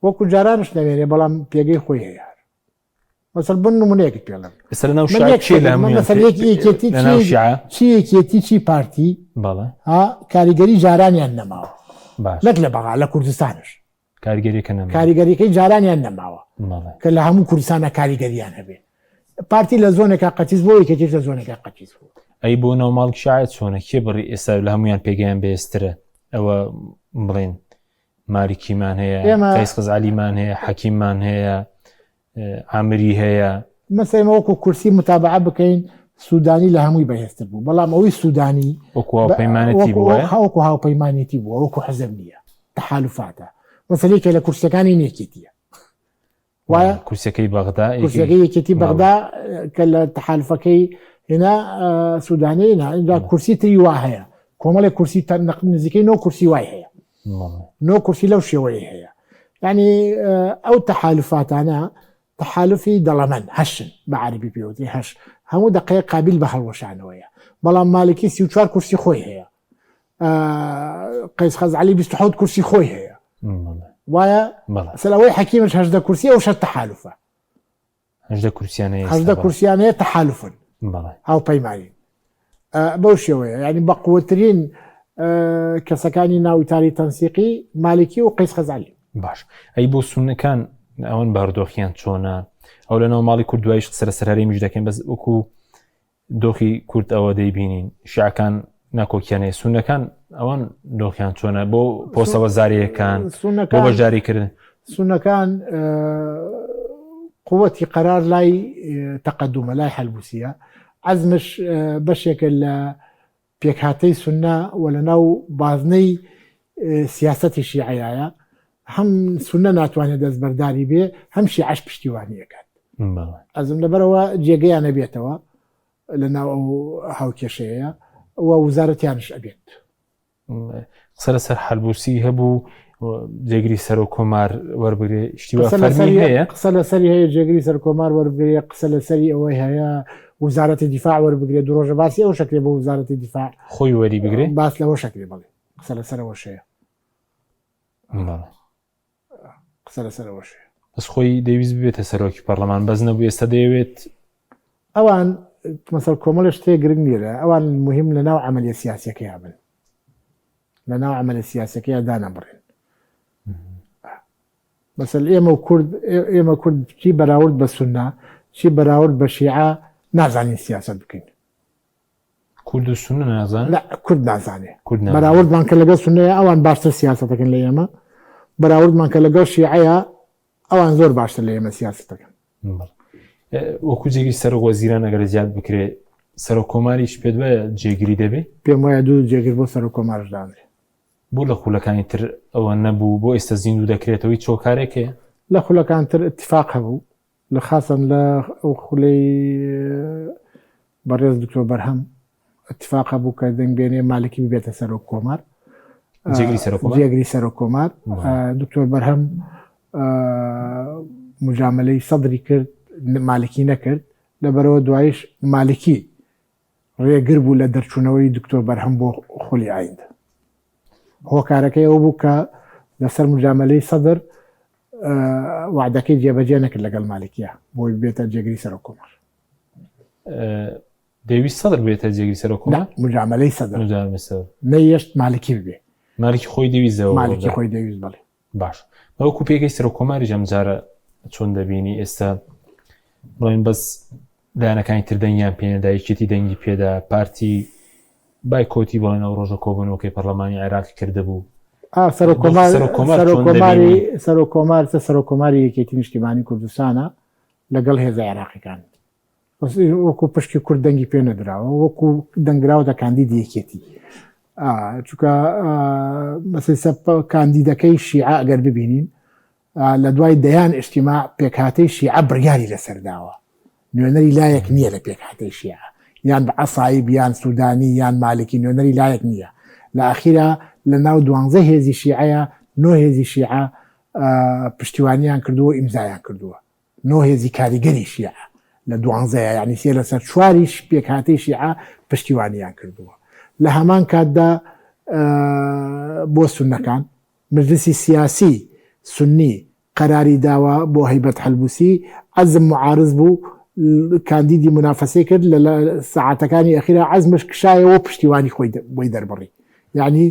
وەکو جارانش نەوێنێ بەڵام پێگەی خۆی هەیە مەسەڵ بن نمونەیەکت پێڵم ئێستا لەناو شیعە چی لە چی یەکێتی چی پارتی بەڵێ کاریگەری جارانیان نەماوە نەک لە بەغا لە کوردستانش کاریگەریەکە نەما کاریگەریەکەی جارانیان نەماوە کە لە هەموو کوردستانە کاریگەریان هەبێ پارتی لە زۆنێکا قەتیز بۆ یەکێتیش لە زۆنێکا قەتیز بوو. ئەی بۆ ناوماڵ شایەت چۆنە کێ بڕی ئێستا لە هەمویان پێگەیان بێسترە ئەوە بڵێن مالیکیمان هەیە قەیس غەزالیمان هەیە حەکیممان هەیە عامری هەیە مەسەڵەن وەکو کورسی متابعە بکەین سوودانی لە هەمووی بەهێزتر بوو بەڵام ئەوەی سوودانی وەکو هاوپەیمانێتی بووە وەکو هاوپەیمانێتی بووە وەکو حەزب نییە تەحالوفاتە مەسەلەیەکە لە کورسەکانی نێکێتیە وایە کورسەکەی بەغدا کورسەکەی یەکێتی بەغدا کە لە تەحالوفەکەی هێنا سوودانی هێنا کورسی تری وا هەیە کۆمەڵێک کورسی نزیکەی نۆ کورسی وای هەیە نۆ کورسی لەو شێوەیە هەیە یعنی ئەو تەحالوفاتانە تەحالوفی دەڵەمەند هەشن بە عەربی پێوتری هەش هەموو دقەیە قابل بە هەڵوەشانەوەیە بەڵام مالکی 34 کورسی خۆی هەیە قەیس غەزالی 27 کورسی خۆی هەیە وایە سەلاوەی حەکیمش 18 کورسی ئەو شەر تەحالوفە 18 کورسیانەیە 18 کورسیانەیە تەحالوفن هاوپەیمانی بەو شێوەیە ینی بە قووەترین کەسەکانی ناویتاری تەنسیقی مالکی و قەیس غەزالی باش ئەی بۆ سونەکان ئەوەن باردۆخیان چۆنە ئەو لە ناو ماڵی کورد دوایش سەرسەرهەرێمیش دەکەین بەس وەکو دۆخی کورد ئەوە دەیبینین شیعەکان ناکۆکیانەیە سونەکان ئەوان دۆخیان چۆنە بۆ پۆستەوە زاریەکان بۆ بەشداریکردن سونەکان قووەتی قەرار لای تەقەدومە لای هەلبوسیە عەزمش بەشێکە لە پێکهاتەی سونە و لە ناو بازنەی سیاسەتی شیعەیە هەم سونە ناتوانێت دەستبەرداری بێ هەم شیعەش پشتیوانیەکات ئەزم لەبەرەوە جێگەیان نەبێتەوە لە ناو ئەو هاوکێشەیە و وزارەتیانش ئەبێت قسە لەسەر هەلبوسی هەبوو جێگری سەر و کۆمار وەربگرێ شتیوە فەرمی هەیە قسە لەسەری هەیە جێگری سەر کۆمار وەربگرێ قسە لەسەری ئەوەی هەیە وزارەتی دیفاع وەربگرێت درۆژە باسی ئەو شکلێ بە وزارەتی دیفاع خۆی وەری بگرێ باس لەوە شکلێ بڵێ قسە لەسەرەوە شەیە قسە لەسەرەوە شەیە بەس خۆی دەویست ببێتە سەرۆکی پەرلەمان بەس نەبوو ئێستا دەیەوێت ئەوان مەسەڵ کۆمەڵە شتێ گرنگ نیرە ئەوان مهم لە ناو عەمەلیە سیاسیەکەیان بن لە ناو عەمەلیە سیاسیەکەیان دانەبڕێن مەسەڵ ئێمە کورد چی بەراورد بە سونە چی بەراورد بە شیعە نازانین سیاست بکەین کورد و سونە نازانێت کورد نازانێت بەراوردمان کە لەگەڵ سونەیە ئەوان باشتر سیاسەتەکەن لە ئێمە بەراوردمان کە لەگەڵ شیعەیە ئەوان زۆر باشتر لە ئێمە سیاسەتەکەن وەکو جێگری سەر وەزیران ئەگەر زیاد بکرێت سەر و کۆماریش پێت وایە جێگیری دەبێت پێم وایە دوو جێگر بۆ سەر و کۆمارش دانرێ بۆ لە خولەکانی تر ئەوە نەبوو بۆ ئێستا زیندوو دەکرێتەوەی چۆکارێکەیە لە خولەکان تر اتفاق هەبوو لە خاصن لە ئەو خولەی بەڕێز دکتۆر بەرهەم اتفاق هەبوو کە دەنگبێنێ مالکی ببێتە سەر و کۆمار جێگری سەر و کۆمار دکتۆر بەرهەم مجاملەی سەدری کرد مالکی نەکرد لەبەرەوە دوایش مالکی ڕێگر بوو لە دەرچوونەوەی دکتۆر بەرهەم بۆ خولی ئایند هۆکارەکەی ئەو بوو کە لەسەر مجاملەی سەدر وعدەکەی جێبەجێ نەکرد لەگەڵ مالکیە بۆی بێتە جێگری سەر و کۆمار دەویست سەدر بێتە جێگری سەر و کۆمار مجاملەی سەدر نەیەشت مالکی ببێ مالکی خۆی دەویستەوە مالکی خۆی دەویست بڵێ باش بەوەکو پێگەی سەر و کۆماری جەمجارە چۆن دەبینی ئێستا بڵێن بەس لایەنەکانی تر دەنگیان پێنەدا یەکێتی دەنگی پێدا پارتی بایکۆتی بڵێن ئەو ڕۆژە کۆبوونەوەکەی پەرلەمانی عێراقی کردهبوو سەر و کۆماری یەکێتی نیشتیمانی کوردستانە لەگەڵ هێزە عێراقیەکان وەکو پشکی کورد دەنگی پێ نەدراوە وەکو دەنگراوە کاندیدی یەکێتی چونکە مەسەلە کاندیدەکەی شیعە ئەگەر ببینین لە دوای دەیان ئیجتیماع پێکهاتەی شیعە بڕیاری لەسەرداوە نوێنەری لایەک نییە لە پێکهاتەی شیعە یان بە عەسایب یان سوودانی یان مالکی نوێنەری لایەک نییە لە ئاخیرا لە ناو 12 هێزی شیعەیە 9 هێزی شیعە پشتیوانیان کردووە ئیمزایان کردووە 9 هێزی کاریگەری شیعە لە 12 یعنی سێ لەسەر 4 پێکهاتەی شیعە پشتیوانیان کردووە لە هەمان کاتدا بۆ سونەکان مجلسی سیاسی سنی قەراری داوە بۆ هەیبەت هەلبوسی عەزم معارض بوو کاندیدی منافەسەی کرد لە ساعاتەکانی ئەخیرا عەزمش کشایەوە پشتیوانی خۆی بۆی دەربڕی یعنی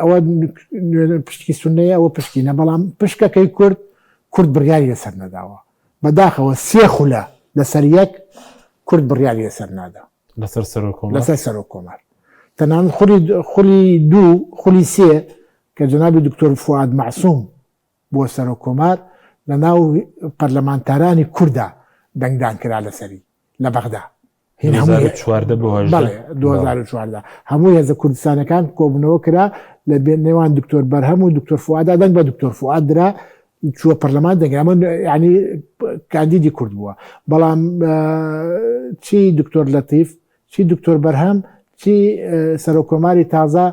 ئەوە پشتکی سونەیە ئەوە پشتینە بەڵام پشکەکەی کورد بڕیاری لەسەر نەداوە بەداخەوە 3 خولە لەسەر یەک کورد بڕیاری لەسەر نادا لەسەر سەر و کۆمار تەنانەت خولی سێ کە جەنابی دکتۆر فواد معسووم بۆ سەر و کۆمار لە ناو پەرلەمانتارانی کووردا دەنگدان کرا لەسەری لە بەغدا 2014 هەموو هێزە کوردستانەکان کۆبوونەوە کرا لە نێوان دکتۆر بەرهەم و دکتۆر فواددا دەنگ بە دکتۆر فواد درا چووە پەرلەمان دەنگرا ینی کاندیدی کورد بووە بەڵام چی دکتۆر لەتیف چی دکتۆر بەرهەم چی سەرۆکۆماری تازە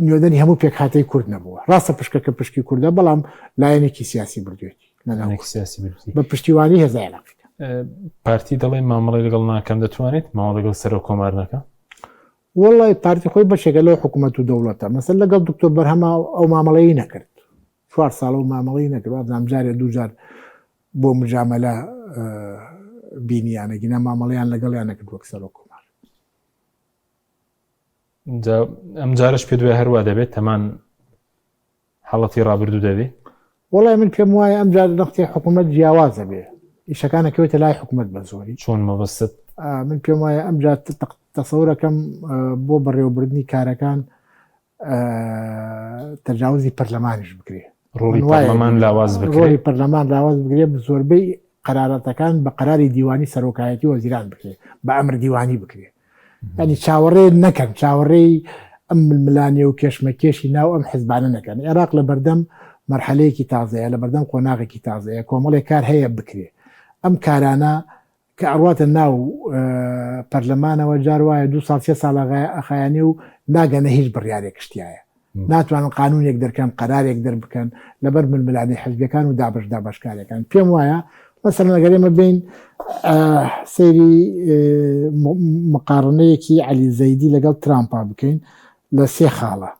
نوێدەنی هەموو پێکهاتەی کورد نەبووە ڕاستە پشکەکە پشکی کووردە بەڵام لایەنێکی سیاسی بردوێتی بە پشتیوانی هێزە عێراقی پارتی دەڵێ مامەڵی لەگەڵ ناکەم دەتوانێت ماوە لەگەڵ سەرۆک کۆمار نەکە وڵی پارتی خۆی بەشێکە لەو حکوومەت و دەوڵەتە مەسەر لەگەڵ دکتۆر بەرهەما ئەو مامەڵەیی نەکرد 4 ساڵ و مامەڵی نەکرد نامجارێ دووجار بۆ مجامەلە بینیانەگینا مامەڵیان لەگەڵیان نەکرد وەک سەرۆک کۆمار ئەم جارش پێ دوێ هەروە دەبێت تەمان حاڵەتی ڕابردوو دەبێت وڵای من پێم وایە ئەم جار نەختی حکوومەت جیاوازە بێ ئیشەکانەکەوێتە لای حکوومەت بە زۆری چۆن مەبەست من پێم وایە ئەم جار تەسەورەکەم بۆ بەڕێوەبردنی کارەکان تەجاوزی پەرلەمانیش بکرێ ڕۆڵی پەرلەمان لاواز بکرێ پەرلەمان لاواز بگرێ زۆربەی قەرارەتەکان بە قەراری دیوانی سەرۆکایەتی وەزیران بکرێ بە ئەمر دیوانی بکرێ ینی چاوەڕێ نەکەن چاوەڕێی ئەم ململانێ و کێشمەکێشی ناو ئەم حیزبانە نەکەن عێراق لە بەردەم مەرحەلەیەکی تازەیە لە بەردەم قۆناغێکی تازەیە کۆمەڵێک کار هەیە بکرێ ئەم کارانە کە ئەڕواتە ناو پەرلەمانەوە جار وایە 2 ساڵ 3 ساڵ ئەخایانێ و ناگەنە هیچ بڕیارێک شتیایە ناتوانن قانونێک دەرکەن قەرارێک دەربکەن لەبەر ململانی حزبەکان و دابشکارەکان پێم وایە مەسەڵەن ئەگەرێمە بین سەیری مقارنەیەکی عەلی زەیدی لەگەڵ ترامپا بکەین لە 3 خاڵە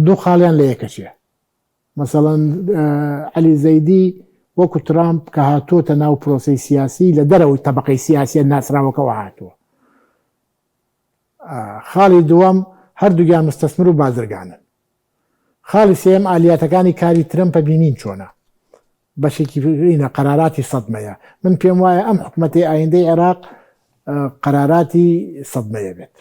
دوو خاڵیان لە یەکەچێ مەسەڵەن عەلی زەیدی وەکو ترامپ کە هاتووەتە ناو پرۆسی سیاسی لە دەرەوەی تەبەقەی سیاسیە ناسراوەکەەوە هاتووە خاڵی دووەم هەردووگیان مستەسمر و بازرگانن خاڵی سێم ئالیاتەکانی کاری ترەمپە بینین چۆنە بەشێکی بینە قەراراتی سەدمەیە من پێم وایە ئەم حکوومەتی ئایندەی عێراق قەراراتی سەدمەیە بێت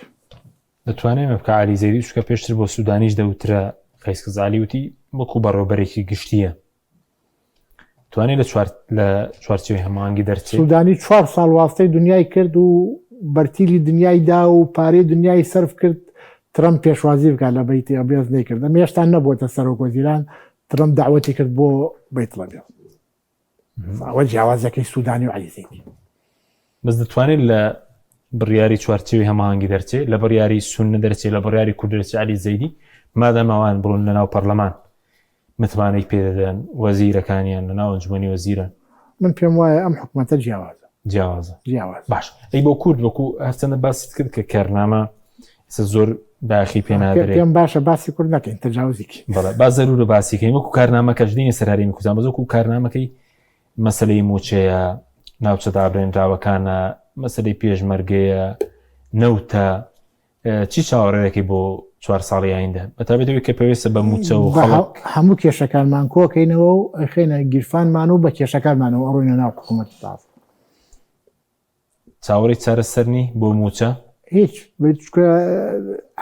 دەتوانێت بکە عەلی زەیدی چکە پێشتر بۆ سوودانیش دەوترە خەیسکەزالی وتی وەکو بەڕێوەبەرێکی گشتیە توانێت لە چوارچێوەی هەماهەنگی دەرچێت سوودانی 4 ساڵ واستەی دنیای کرد و بەرتیلی دنیای دا و پارەی دنیای سەرف کرد ترەمپ پێشوازی بکات لە بەیتی ئەبێز نەیکرد ئەمە هێشتا نەبووەتە سەرۆک وەزیران ترەمپ داوەتی کرد بۆ بەیتڵەبێ ئەوە جیاوازەکەی سوودانی و عەلی زەیدی بەس دەتوانێت لە بڕیاری چوارچێوەی هەماهەنگی دەرچێت لە بڕیاری سونە دەرچێت لە بڕیاری کورد دەرچێت عەلی زەیدی مادام ئەوان بڕۆن لەناو پەرلەمان متمانەی پێدەدەن وەزیرەکانیان لەناو ئەنجومەنی وەزیرە من پێم وایە ئەم حکوومەتە جیاوازە باش ئەی بۆ کورد وەکو هەرچەندە باست کرد کە کارنامە زۆر باخی پێ نادرێت پێم باشە باسی کورد نەکەین تەجاوزێکی با زەرورە باسیکەین وەکو کارنامەکەش دێنی سەراری میکوزان بەس وەکو کارنامەکەی مەسەلەی موچەیە ناوچە دابرێنراوەکانە مەسەلەی پێشمەرگەیە نەوتە چی چاوەڕێیەکی بۆ 4 ساڵی ئایندە بەتابێتەوەی کە پێویستە بە موچە و خەڵک هەموو کێشەکانمان کۆکەینەوە و ئەخێنە گیرفانمان و بە کێشەکانمانەوە ئەڕۆینە ناو حکوومەت تاز چاوەڕی چارەسەرنی بۆ موچە هیچ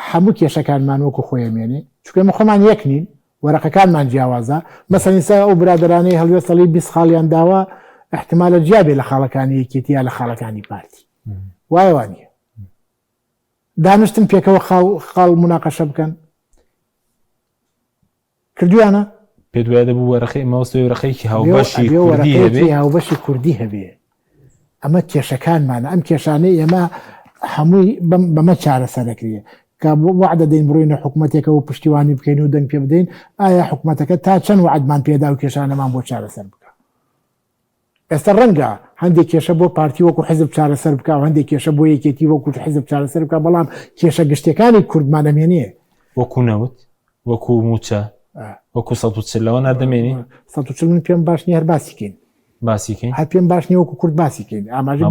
هەموو کێشەکانمان وەکو خۆیەمێنێ چکە خۆمان یەک نین وەرەقەکانمان جیاوازە مەسەنیسا ئەو برادرانەی هەڵوێستەڵی 20 خاڵیان داوە احتمالە جیابێ لە خاڵەکانی یەکێتیا لە خاڵەکانی پارتی وایوانە دانیشتن پێکەوە خاڵ مناقەشە بکەن کردویانە پێ دوای دەبوو وەرەقەی مەوەستەوەی وەرەقەیەکی هاوبەشی کوردی هەبێ ئەمە کێشەکانمانە ئەم کێشانەی ئێمە هەمووی بەمە چارەسەر دەکرێ کە وعدە دەین بڕۆینە حکوومەتێکە و پشتیوانی بکەین و دەنگ پێ بدەین ئایا حکوومەتەکە تا چەند وعدمان پێدا و کێشانەمان بۆ چارەسەر بکە ئێستا ڕەنگە هەندێک کێشە بۆ پارتی وەکو حزب چارەسەر بکە و هەندێک کێشە بۆ یەکێتی وەکو حزب چارەسەر بکە بەڵام کێشە گشتەکانی کوردمان ئەمێنێ وەکو نەوت وەکو موچە وەکو 140 لەوە نادەمێنی 140 من پێم باش نیە هەر باسیکەین هەر پێم باش نیە وەکو کورد باسیکەین ئاماژە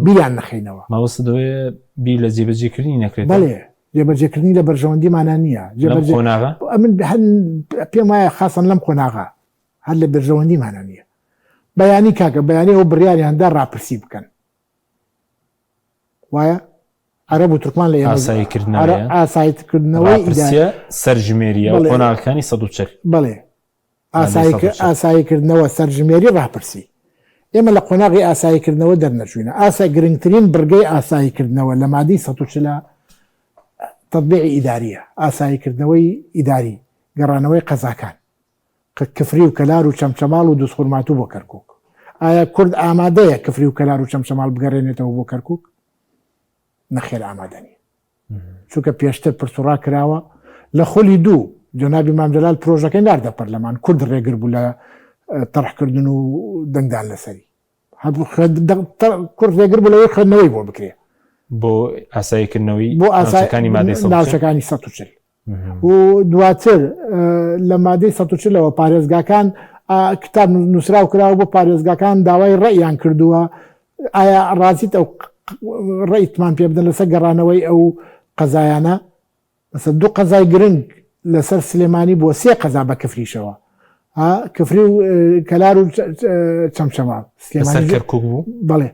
بیریان نەخەینەوە ماوەستە دەوێت بیر لە جێبەجێکردنی نەکرێت بەڵێ جێبەجێکردنی لە بەرژەوەندیمانە نییە من پێم وایە خاسن لەم قۆناغا هەر لە بەرژەوەندیمانە نییە بەیانی کاکە بەیانی ئەو بڕیاریاندا ڕاپرسی بکەن وایە عەرەب و تورکمان لە ئاساییکردنەوەی سەرژمێریە قۆناغەکانی 140 بڵێ ئاساییکردنەوە سەرژمێری ڕاپرسی ئێمە لە قۆناغی ئاساییکردنەوە دەرنەچوینە بگرنگترین بڕگەی ئاساییکردنەوە لە مادەی 140 تەطبیعی ئیداریە ئاساییکردنەوەی ئیداری گەڕانەوەی قەزاکان کفری و کەلار و چەمچەماڵ و دووسخورمات بۆ کەرکووک ئایا کورد ئامادەیە کفری و کەلار و چەمچەماڵ بگەڕێنێتەوە بۆ کەرکووک نەخێر ئامادەنی چونکە پێشتر پرسوڕا کراوە لە خۆلی دوو جەنابی مامجەلال پرۆژەکەی ناردە پەرلەمان کورد ڕێگر بوو لە تەڕحکردن و دەنگدان لەسەری کورد ڕێگر بوو لەوەی خوێندنەوەی بۆ بکرێ بۆ ئاساییکردنەوەی بۆ ناوچەکانی 140 و دواتر لە مادەی 140ەوە پارێزگاکان کتاب نووسراو کراوە بۆ پارێزگاکان داوای ڕێیان کردووە ئایا ڕازیت ئەو ڕێیتمان پێ بدەن لەسەر گەڕانەوەی ئەو قەزایانە لەسەر دوو قەزای گرنگ لەسەر سلێمانی بۆ 3 قەزا بە کفریشەوە کفری و کەلار و چەمچەماڵ کەرکووک بوو بەڵێ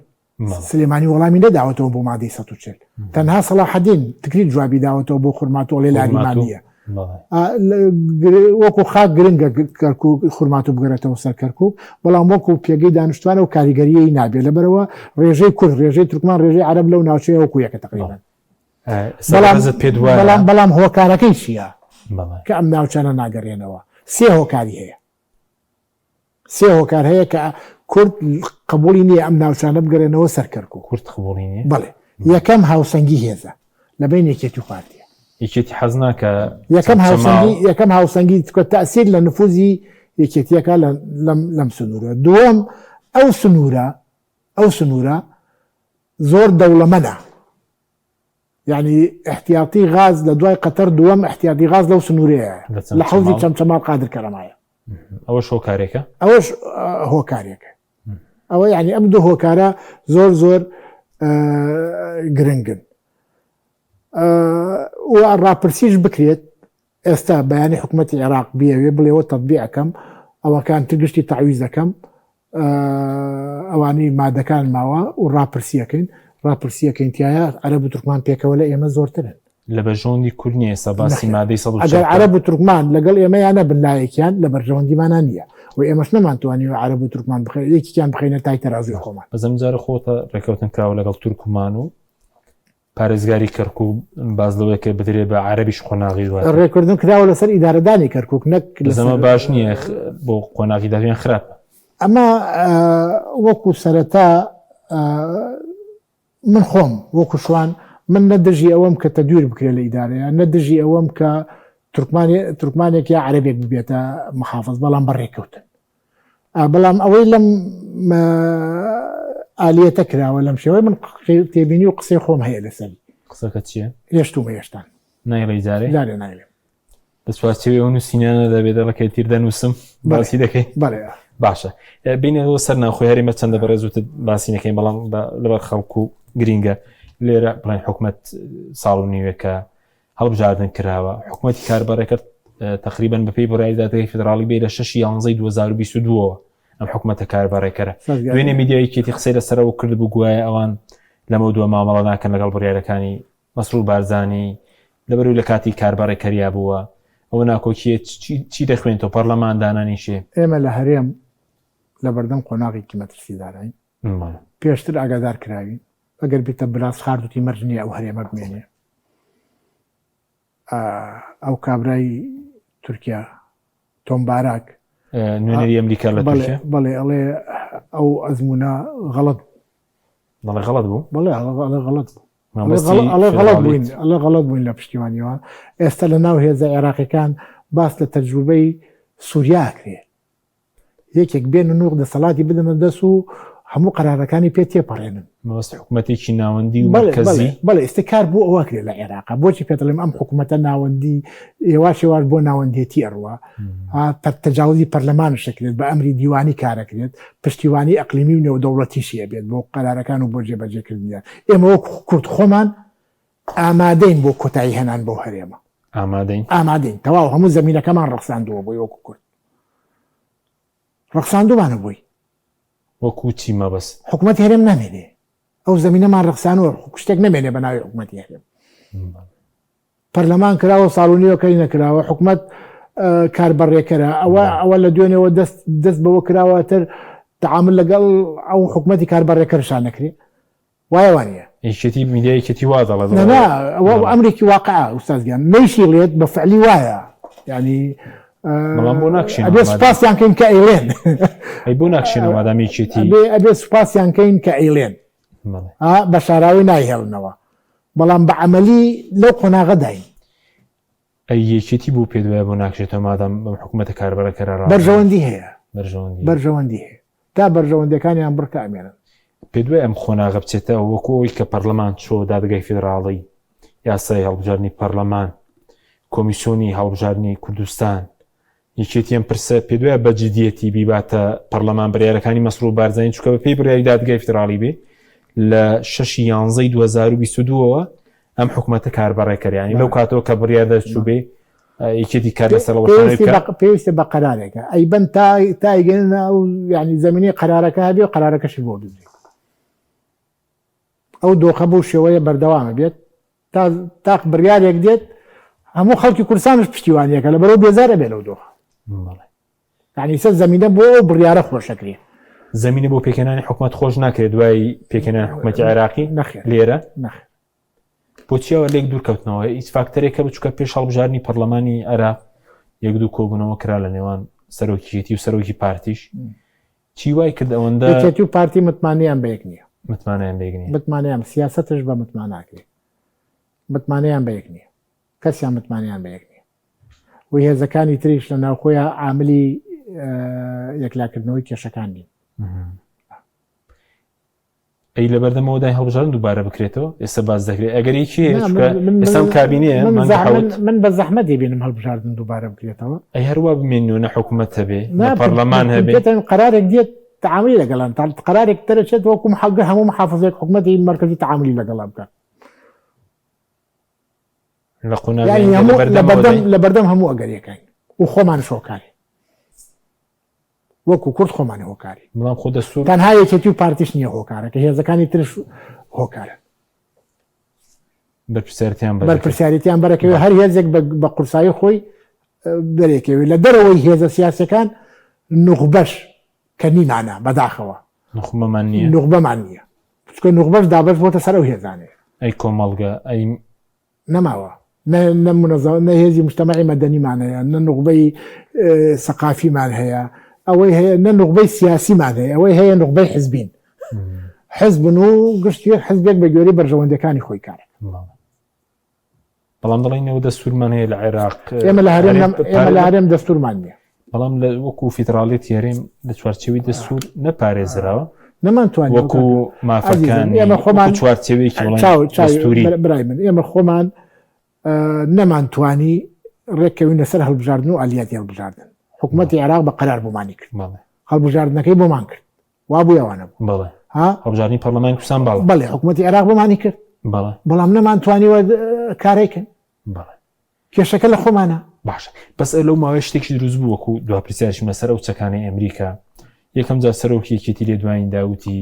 سلێمانی وەڵامی نەداوەتەوە بۆ مادەی 140 تەنها سەلاحەدین تکری جوابی داوەتەوە بۆ خورماتۆ لێلاریمانیە وەکو خاک گرنگە خورمات و بگەرێتەوە سەر کەرکووک بەڵام وەکو پێگەی دانیشتوانە و کاریگەریەی نابێت لەبەرەوە ڕێژەی کورد ڕێژەی تورکمان ڕێژەی عەرەب لەو ناوچەیە وەکو یەکە تقریبا بەڵام هۆکارەکەی چییە کە ئەم ناوچانە ناگەڕێنەوە 3 هۆکاری هەیە 3 هۆکار هەیە کە کورد قبولی نییە ئەم ناوچانە بگەڕێنەوە سەر کەرکووک کورد قبولی نییە بڵێ یەکەم هاوسەنگی هێزە لەبین یەکێتی و پارتیە یەکێتی حەز ناکە یەکەم هاوسەنگی تەئسیر لە نفوزی یەکێتیەکە لەم سنوورە دووەم ئەو سنوورە زۆر دەوڵەمەنە یعنی احتیاطی غاز لە دوای قەتەر دووەم احتیاطی غاز لەو سنوورەیە لە حەوزی چەمچەماڵ قادر کەرەمایە ئەوەش هۆکارێکە ئەوەش هۆکارێکە ئەوە یعنی ئەم دوو هۆکارە زۆر گرنگن و ڕاپرسیش بکرێت ئێستا بەیانی حکوومەتی عێراق بیاوێ بڵێەوە تەطبیعەکەم ئەوەکان تگشتی تعویزەکەم ئەوانەی مادەکان ماوە و ڕاپرسیەکەین تایە عەرەب و تورکمان پێکەوە لە ئێمە زۆرترن لە بەژۆندی کورد نییە ئێستا باسی مادەی 140 ئەگەر عەرەب و تورکمان لەگەڵ ئێمەیانە بنلایەکیان لە بەرژەوەندیمانان نییە و ئێمەش نەمانتوانیوە عەرەب و تورکمان یەکیان بخەینە تای تەرازوی خۆمان بەزەم جارە خۆتە ڕێکەوتن کراوە لەگەڵ تورکمان و پارێزگاری کەرکووک باز لەوەیەکە بدرێت بە عەرەبیش قۆناغی دوات ڕێکردن کراوە لەسەر ئیدارەدانی کەرکووک نەک زەمە باش نییە بۆ قۆناغی داویان خراپە ئەمە وەکو سەرەتا من خۆم وەکو شوان من نەدژی ئەوەم کە تەدویر بکرێت لە ئیدارەیە نەدژی ئەوەم کە تورکمانێک یا عەرەبێک ببێتە محافظ بەڵام بەڕێکەوتن بەڵام ئەوەی لەم ئالیەتە کراوە لەم شێوەی من تێبینی و قسەی خۆم هەیە لەسەری قسەکە چییە؟ هێشتومە هێشتان نایڵی جارێ نایڵێم بەسواسیەوەی ئەو نووسینانە دەبێت دەڵەکەی تیر دەنووسم باسی دەکەی باشە بینەوە سەر ناخۆی هەریمە چەندە بەڕێزوتت باسی نەکەین بەڵام لەبەر خەڵکو و گرینگە لێرە بڵێن حکوومەت ساڵ و نیوەکە هەڵبژاردن کراوە حکوومەتی کاربارەکە تقریبا بەپێی بۆڕایدادەکەی فدراڵی بێ لە 6 یانزەی 2022ەوە ئەم حکوومەتە کاربارەکەرە دوێنێ میدیایەکێتی قسەی لەسەرەوە کرد بوو گوایە ئەوان لەمە دووە مامەڵە ناکەن لەگەڵ بڕیارەکانی مەسرور بارزانی لەبەروی لە کاتی کاربارەکەریا بووە ئەوە ناکۆکیە چی دەخوێنێتەوە پەرلەمان دانانیشێ ئێمە لە هەرێم لە بەردەم قۆناغێکی مەترسیدارین پێشتر ئاگادار کراوین ئەگەر بیتە براس خاردوتی مەرجنیە ئەو هەرێمە بمێنێ ئەو کابرای تورکیا تۆمباراک نوێنەری ئەمریکا لە تورکیا بەڵێ ئەڵێ ئەو ئەزمونە غەڵەت بەڵێ غەڵەت بوو بەڵێ غەڵەت بوو غەڵەت بووین لە پشتیوانیەوە ئێستا لە ناو هێزە عێراقیەکان باس لە تەجروبەی سووریا کرێ یەکێک بێن و نوق دەسەڵاتی بدەنە دەست و هەموو قەرارەکانی پێ تێپەڕێنن مەبەست حکوومەتێکی ناوەندی و مرکزی بەڵێ ئێستکار بوو ئەوە کرێت لە عێراقا بۆچی پێدەڵێم ئەم حکوومەتە ناوەندی هێواشێوار بۆ ناوەندێتی ئەڕوە تەجاوزی پەرلەمان شەکرێت بە ئەمری دیوانی کارەکرێت پشتیوانی ئەقلیمی و نێودەوڵەتیشیە بێت بۆ قەرارەکان و بۆ جێبەجێکردنیان ئێمە وەک کورد خۆمان ئامادەین بۆ کۆتایی هێنان بۆ هەرێمە ئامادەین تەواو هەموو زەمینەکەمان ڕەخساندووە بۆی وەکو کورد ڕەخساندومانە بووی وەکو چی مەبەست حکوومەتی هەرێم نامێنێ ئەو زمینەمان ڕخسانەوە شتێک نامێنێ بە ناوی حکوومەتی هەرێم پەرلەمان کراوە ساڵونیەوە کەی نەکراوە حکوومەت کاربڕێکەرە ئەوە لە دوێنێەوە دەست بەوە کراوەتر تعامل لەگەڵ ئەو حکوومەتی کاربڕێکەرشان نەکرێ وایەوانە یەکێتی میدیایەتی وا دەڵێت ئەمریکی واقعا ئوستازگیان نەیشیڵێت بە فعلی وایە ینی بەڵام بۆ ناکشین ئەبێ سوپاسیان کەین کە ئەیڵێن ئەی بۆ ناکشینەوە مادامیکێتی ئەبێ سوپاسیان کەین کە ئەیڵێن بە شاراوی نایهێڵنەوە بەڵام بە عەمەلی لەو قۆناغە داین ئەی یەکێتی بۆ پێ دوایە بۆ ناکشێتەوە مادام بەم حکوومەتە کاربەرەکەرە بەرژەوەندی هەیە بەرژەوەندی هەیە تا بەرژەوەندەکانیان بڕکە ئەمێنن پێ دوای ئەم خۆناغە بچێتەوە وەکو ئەوی کە پەرلەمان چۆ دادگای فێدراڵی یاسای هەڵبژاردننی پەرلەمان کۆمیسیۆنی هەڵبژاردننی کوردستان یەکێتیان پرسە پێ دوایە بە جدیەتی بیباتە پەرلەمان بڕیارەکانی مەسڕ و بارزانین چکە بە پێی بڕیاری دادگای فێدراڵی بێ لە 6/11/2022ەوە ئەم حکوومەتە کاربڕێکەریانی لەو کاتەوە کە بڕیار دەچوو بێ یەکێتی کار لەسەرەوە پێویستە بە قەرارێکە ئەی بن تایگەن ئەو ینی زمینی قەرارەکە هەبێ و قەرارەکەشی بۆ دزی ئەو دۆخە بۆ شێوەیە بەردەوامە بێت تا بڕیارێک دێت هەموو خەڵکی کوردستانش پشتیوانیەکە لە بەرەو بێزارە بێ لەو دۆخە ینی سەر زمینە بۆ بڕیارە خۆشەکرێ زمینە بۆ پێکەنانی حکوومەت خۆش ناکرێت دوای پێکەنانی حکوومەتی عێراقی لێرە بۆچیەوە لێک دوورکەوتنەوە هیچ فاکتەرێکە بچووکە پێش هەڵبژاردننی پەرلەمانی عێراق یەک دوو کۆبوونەوە کرا لە نێوان سەرۆکیەتی و سەرۆکی پارتیش چی وای کرد ئەوەندە یەکێتی و پارتی متمانیان بە یەک نییە متمانیان بە یەک نییە متمانیان سیاسەتش بە متمان ناکرێت متمانیان بە یەک نییە کەسیان متمانیان بە یەک نییە وی هێزەکانی تریش لە ناوخۆیان عاملی یەکلاکردنەوەی کێشەکان دین ئەی لە بەردەمەوە دای هەڵبژاردن دووبارە بکرێتەوە ئێستا باز دەکرێت ئەگەری چی ئێستام کابینەیە من بە زەحمەت دەبینم هەڵبژاردن دووبارە بکرێتەوە ئەی هەروە بمێنیونە حکوومەت هەبێ پەرلەمان هەبێ قەرارێک دێت تعاملی لەگەڵان قەرارێک دەرەچێت وەکو محەڵگە هەموو محافظەیەک حکوومەتی مرکزی تعاملی لەگەڵا بکات لە قۆناغ لە بەردەم هەموو ئەگەریەکان و خۆمان شۆکاری وەکو کورد خۆمانی هۆکاری بەڵام خۆ دەستور تەنها یەکێتی و پارتیش نییە هۆکارە کە هێزەکانی ترش هۆکارن بەرپرسیارەتیان بەرەکەوێت هەر هێزێک بە قورسایی خۆی دەرێکەوێت لە دەرەوەی هێزە سیاسەکان نوخبەش کە نینانە بەداخەوە نوخبەمان نییە چکە نوخبەش دابەش بۆتە سەر ئەو هێزانەیە ئەی کۆمەڵگە ئەی نەماوە نە هێزی مجتەمەعی مەدەنیمان هەیە نە نوخبەی سەقافیمان هەیە ئەوەی هەیە نە نوخبەی سیاسیمان هەیە ئەوەی هەیە نوخبەی حزبین حزبن و گشتی حزبێک بە گوێرەی بەرژەوەندەکانی خۆی کارێک بەڵام دەڵێنەوە دەستورمان هەیە لە عێراق ئێمە لە هەرێم دەستورمان نییە بەڵام لە وەکو فیدراڵێتی هەرێم لە چوارچێوەی دەستور نەپارێزراوە نەمانتوانین وەکو مافەکانی چوارچێوەیەکی دەستوری برای من ئێمە خۆمان نەمانتوانی ڕێککەوینە سەر هەڵبژاردن و ئالیاتی هەڵبژاردن حکوومەتی عێراق بە قەرار بۆمانی کرد هەڵبژاردنەکەی بۆمان کرد وا بوو ئەوانە بڵێ هەڵبژاردننی پەرلەمانی کوردستان بەڵێ حکوومەتی عێراق بۆمانی کرد بەڵام نەمانتوانیوە کارێکن کێشەکە لە خۆمانە باشە بەس لەو ماوەی شتێکی دروست بوو وەکو دواپرسیارشم لەسەر ئەو چەکانی ئەمریکا یەکەم جا سەرۆکی یەکێتی لێ دوایین داوتی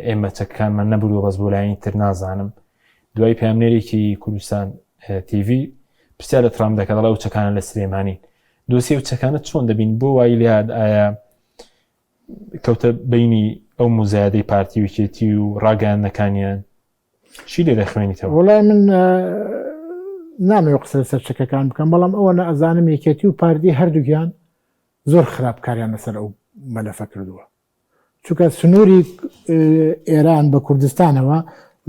ئێمە چەکەکانمان نەبووە بەس بۆ لایەنی تر نازانم دوای پامنێرێکی کوردستان تیV پرسیار لە ترامپ دەکات دەڵێ ئەو چەکانە لە سلێمانی دۆسیە و چەکانە چۆن دەبین بۆ وای لێهات ئایا کەوتە بینی ئەو مزایدەی پارتی وکێتی و ڕاگەیاندنەکانیان چی لێ دەخوێنیتەوە؟ وەڵای من نامەوێت قسە لەسەر چەکەکان بکەم بەڵام ئەوە ئەزانم یەکێتی و پارتی هەردووگیان زۆر خراپکاریان لەسەر ئەو مەلەفە کردووە چونکە سنووری ئێران بە کوردستانەوە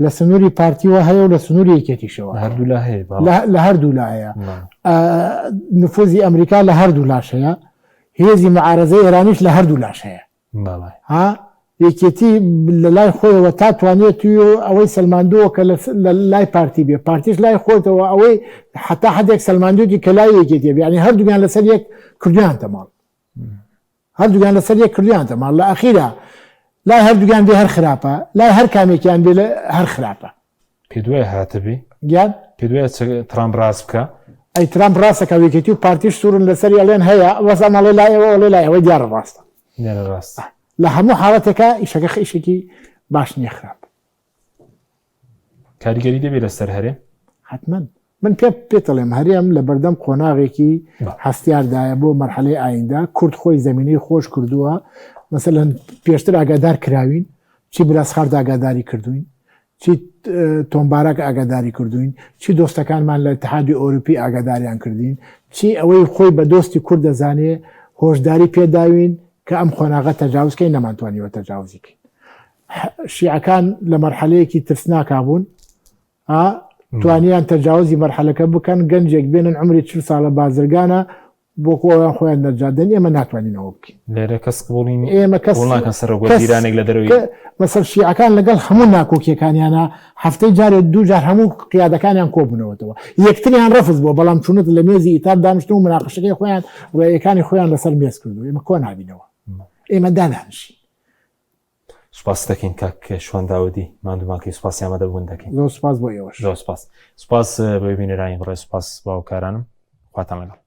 لە سنووری پارتیوە هەیە و لە سنووری یەکێتیشەوە هەردوو لا هەیە لە هەردوو لا هەیە نفوزی ئەمریکا لە هەردوو لاش هەیە هێزی معارەزەی ئێرانیش لە هەردوو لاش هەیە یەکێتی لە لای خۆیەوە تا توانێت ئەوەی سلماندووە کە لە لای پارتی بێ پارتیش لای خۆتەوە ئەوەی حتا حدێک سلماندووی کە لای یەکێتی بێ ینی هەردووگیان لەسەر یەک کردیان تەماڵ هەردووگیان لەسەر یەک کردیان تەماڵ لە ئەخیرا لای هەردووگیان بێ هەر خراپە لای هەر کامێکیان بێ هەر خراپە پێ دوای هاتەبێ گیان پێ دوای ترامپ ڕاست بکە ئەی ترامپ ڕاستەکە یەکێتی و پارتیش سوورن لەسەر ئەڵێن هەیە وەزانەڵێ لایەوە ئەڵێ لایەوەی دیارە ڕاستە ڕاستە لە هەموو حاڵەتێکە ئیشەکە ئیشێکی باش نییە خراپ. کاریگەری دەبێت لەسەر هەرێ حتمما من پێڵێم هەرێم لە بەردەم قۆناغێکی هەستیاردایە بۆ مەرحەلەی ئایندا کورد خۆی زەمینەی خۆش کردووە مەسەلەن پێشتر ئاگادار کراوین چی براسخارد ئاگاداری کردوین چی تۆمبارەك ئاگاداری کردوین چی دۆستەکانمان لە اتحادی ئۆروپی ئاگاداریان کردین چی ئەوەی خۆی بە دۆستی کورد دەزانێ هۆشداری پێداوین کە ئەم خۆناغە تەجاوزکەی نەمانتوانیوە تەجاوزیکەین. شیعەکان لە مەرحەلەیەکی ترسناکا بوون توانیان تەجاوزی مەرحەلەکە بکەن گەنجێک بێنن عمری 40 ساڵە بازرگانە بۆ خۆیان خۆیان نەجادن ئێمە ناتوانینەوە بکەین. لێرە کەس قبوڵین ئێمە کەس ناکەن سەرۆگوەزیرانێک لە دەروی مەسەر شیعەکان لەگەڵ هەموو ناکۆکیەکانیانە هەفتەی جارێک دوو جار هەموو قیادەکانیان کۆبوونەوەتەوە یەکتریان ڕەفز بووە بەڵام چونت لە مێزی ئیتار دانیشتن و مناقشەکەی خۆیان ڕێیەکانی خۆیان لەسەر مێز کردو ئێمە کۆ نابینەوە ئێمە دادانشین. سوپاس دەکەین کاک شوەنداوەدی مادوماکەی سوپاسی ئەمەدە بوون دەکەین. زۆر سوپاس بۆ ئێوەش. زۆر سوپاس. سوپاس بە بینەرانی بڕێ سوپاس باوکارانم خواتان لەگەڵ.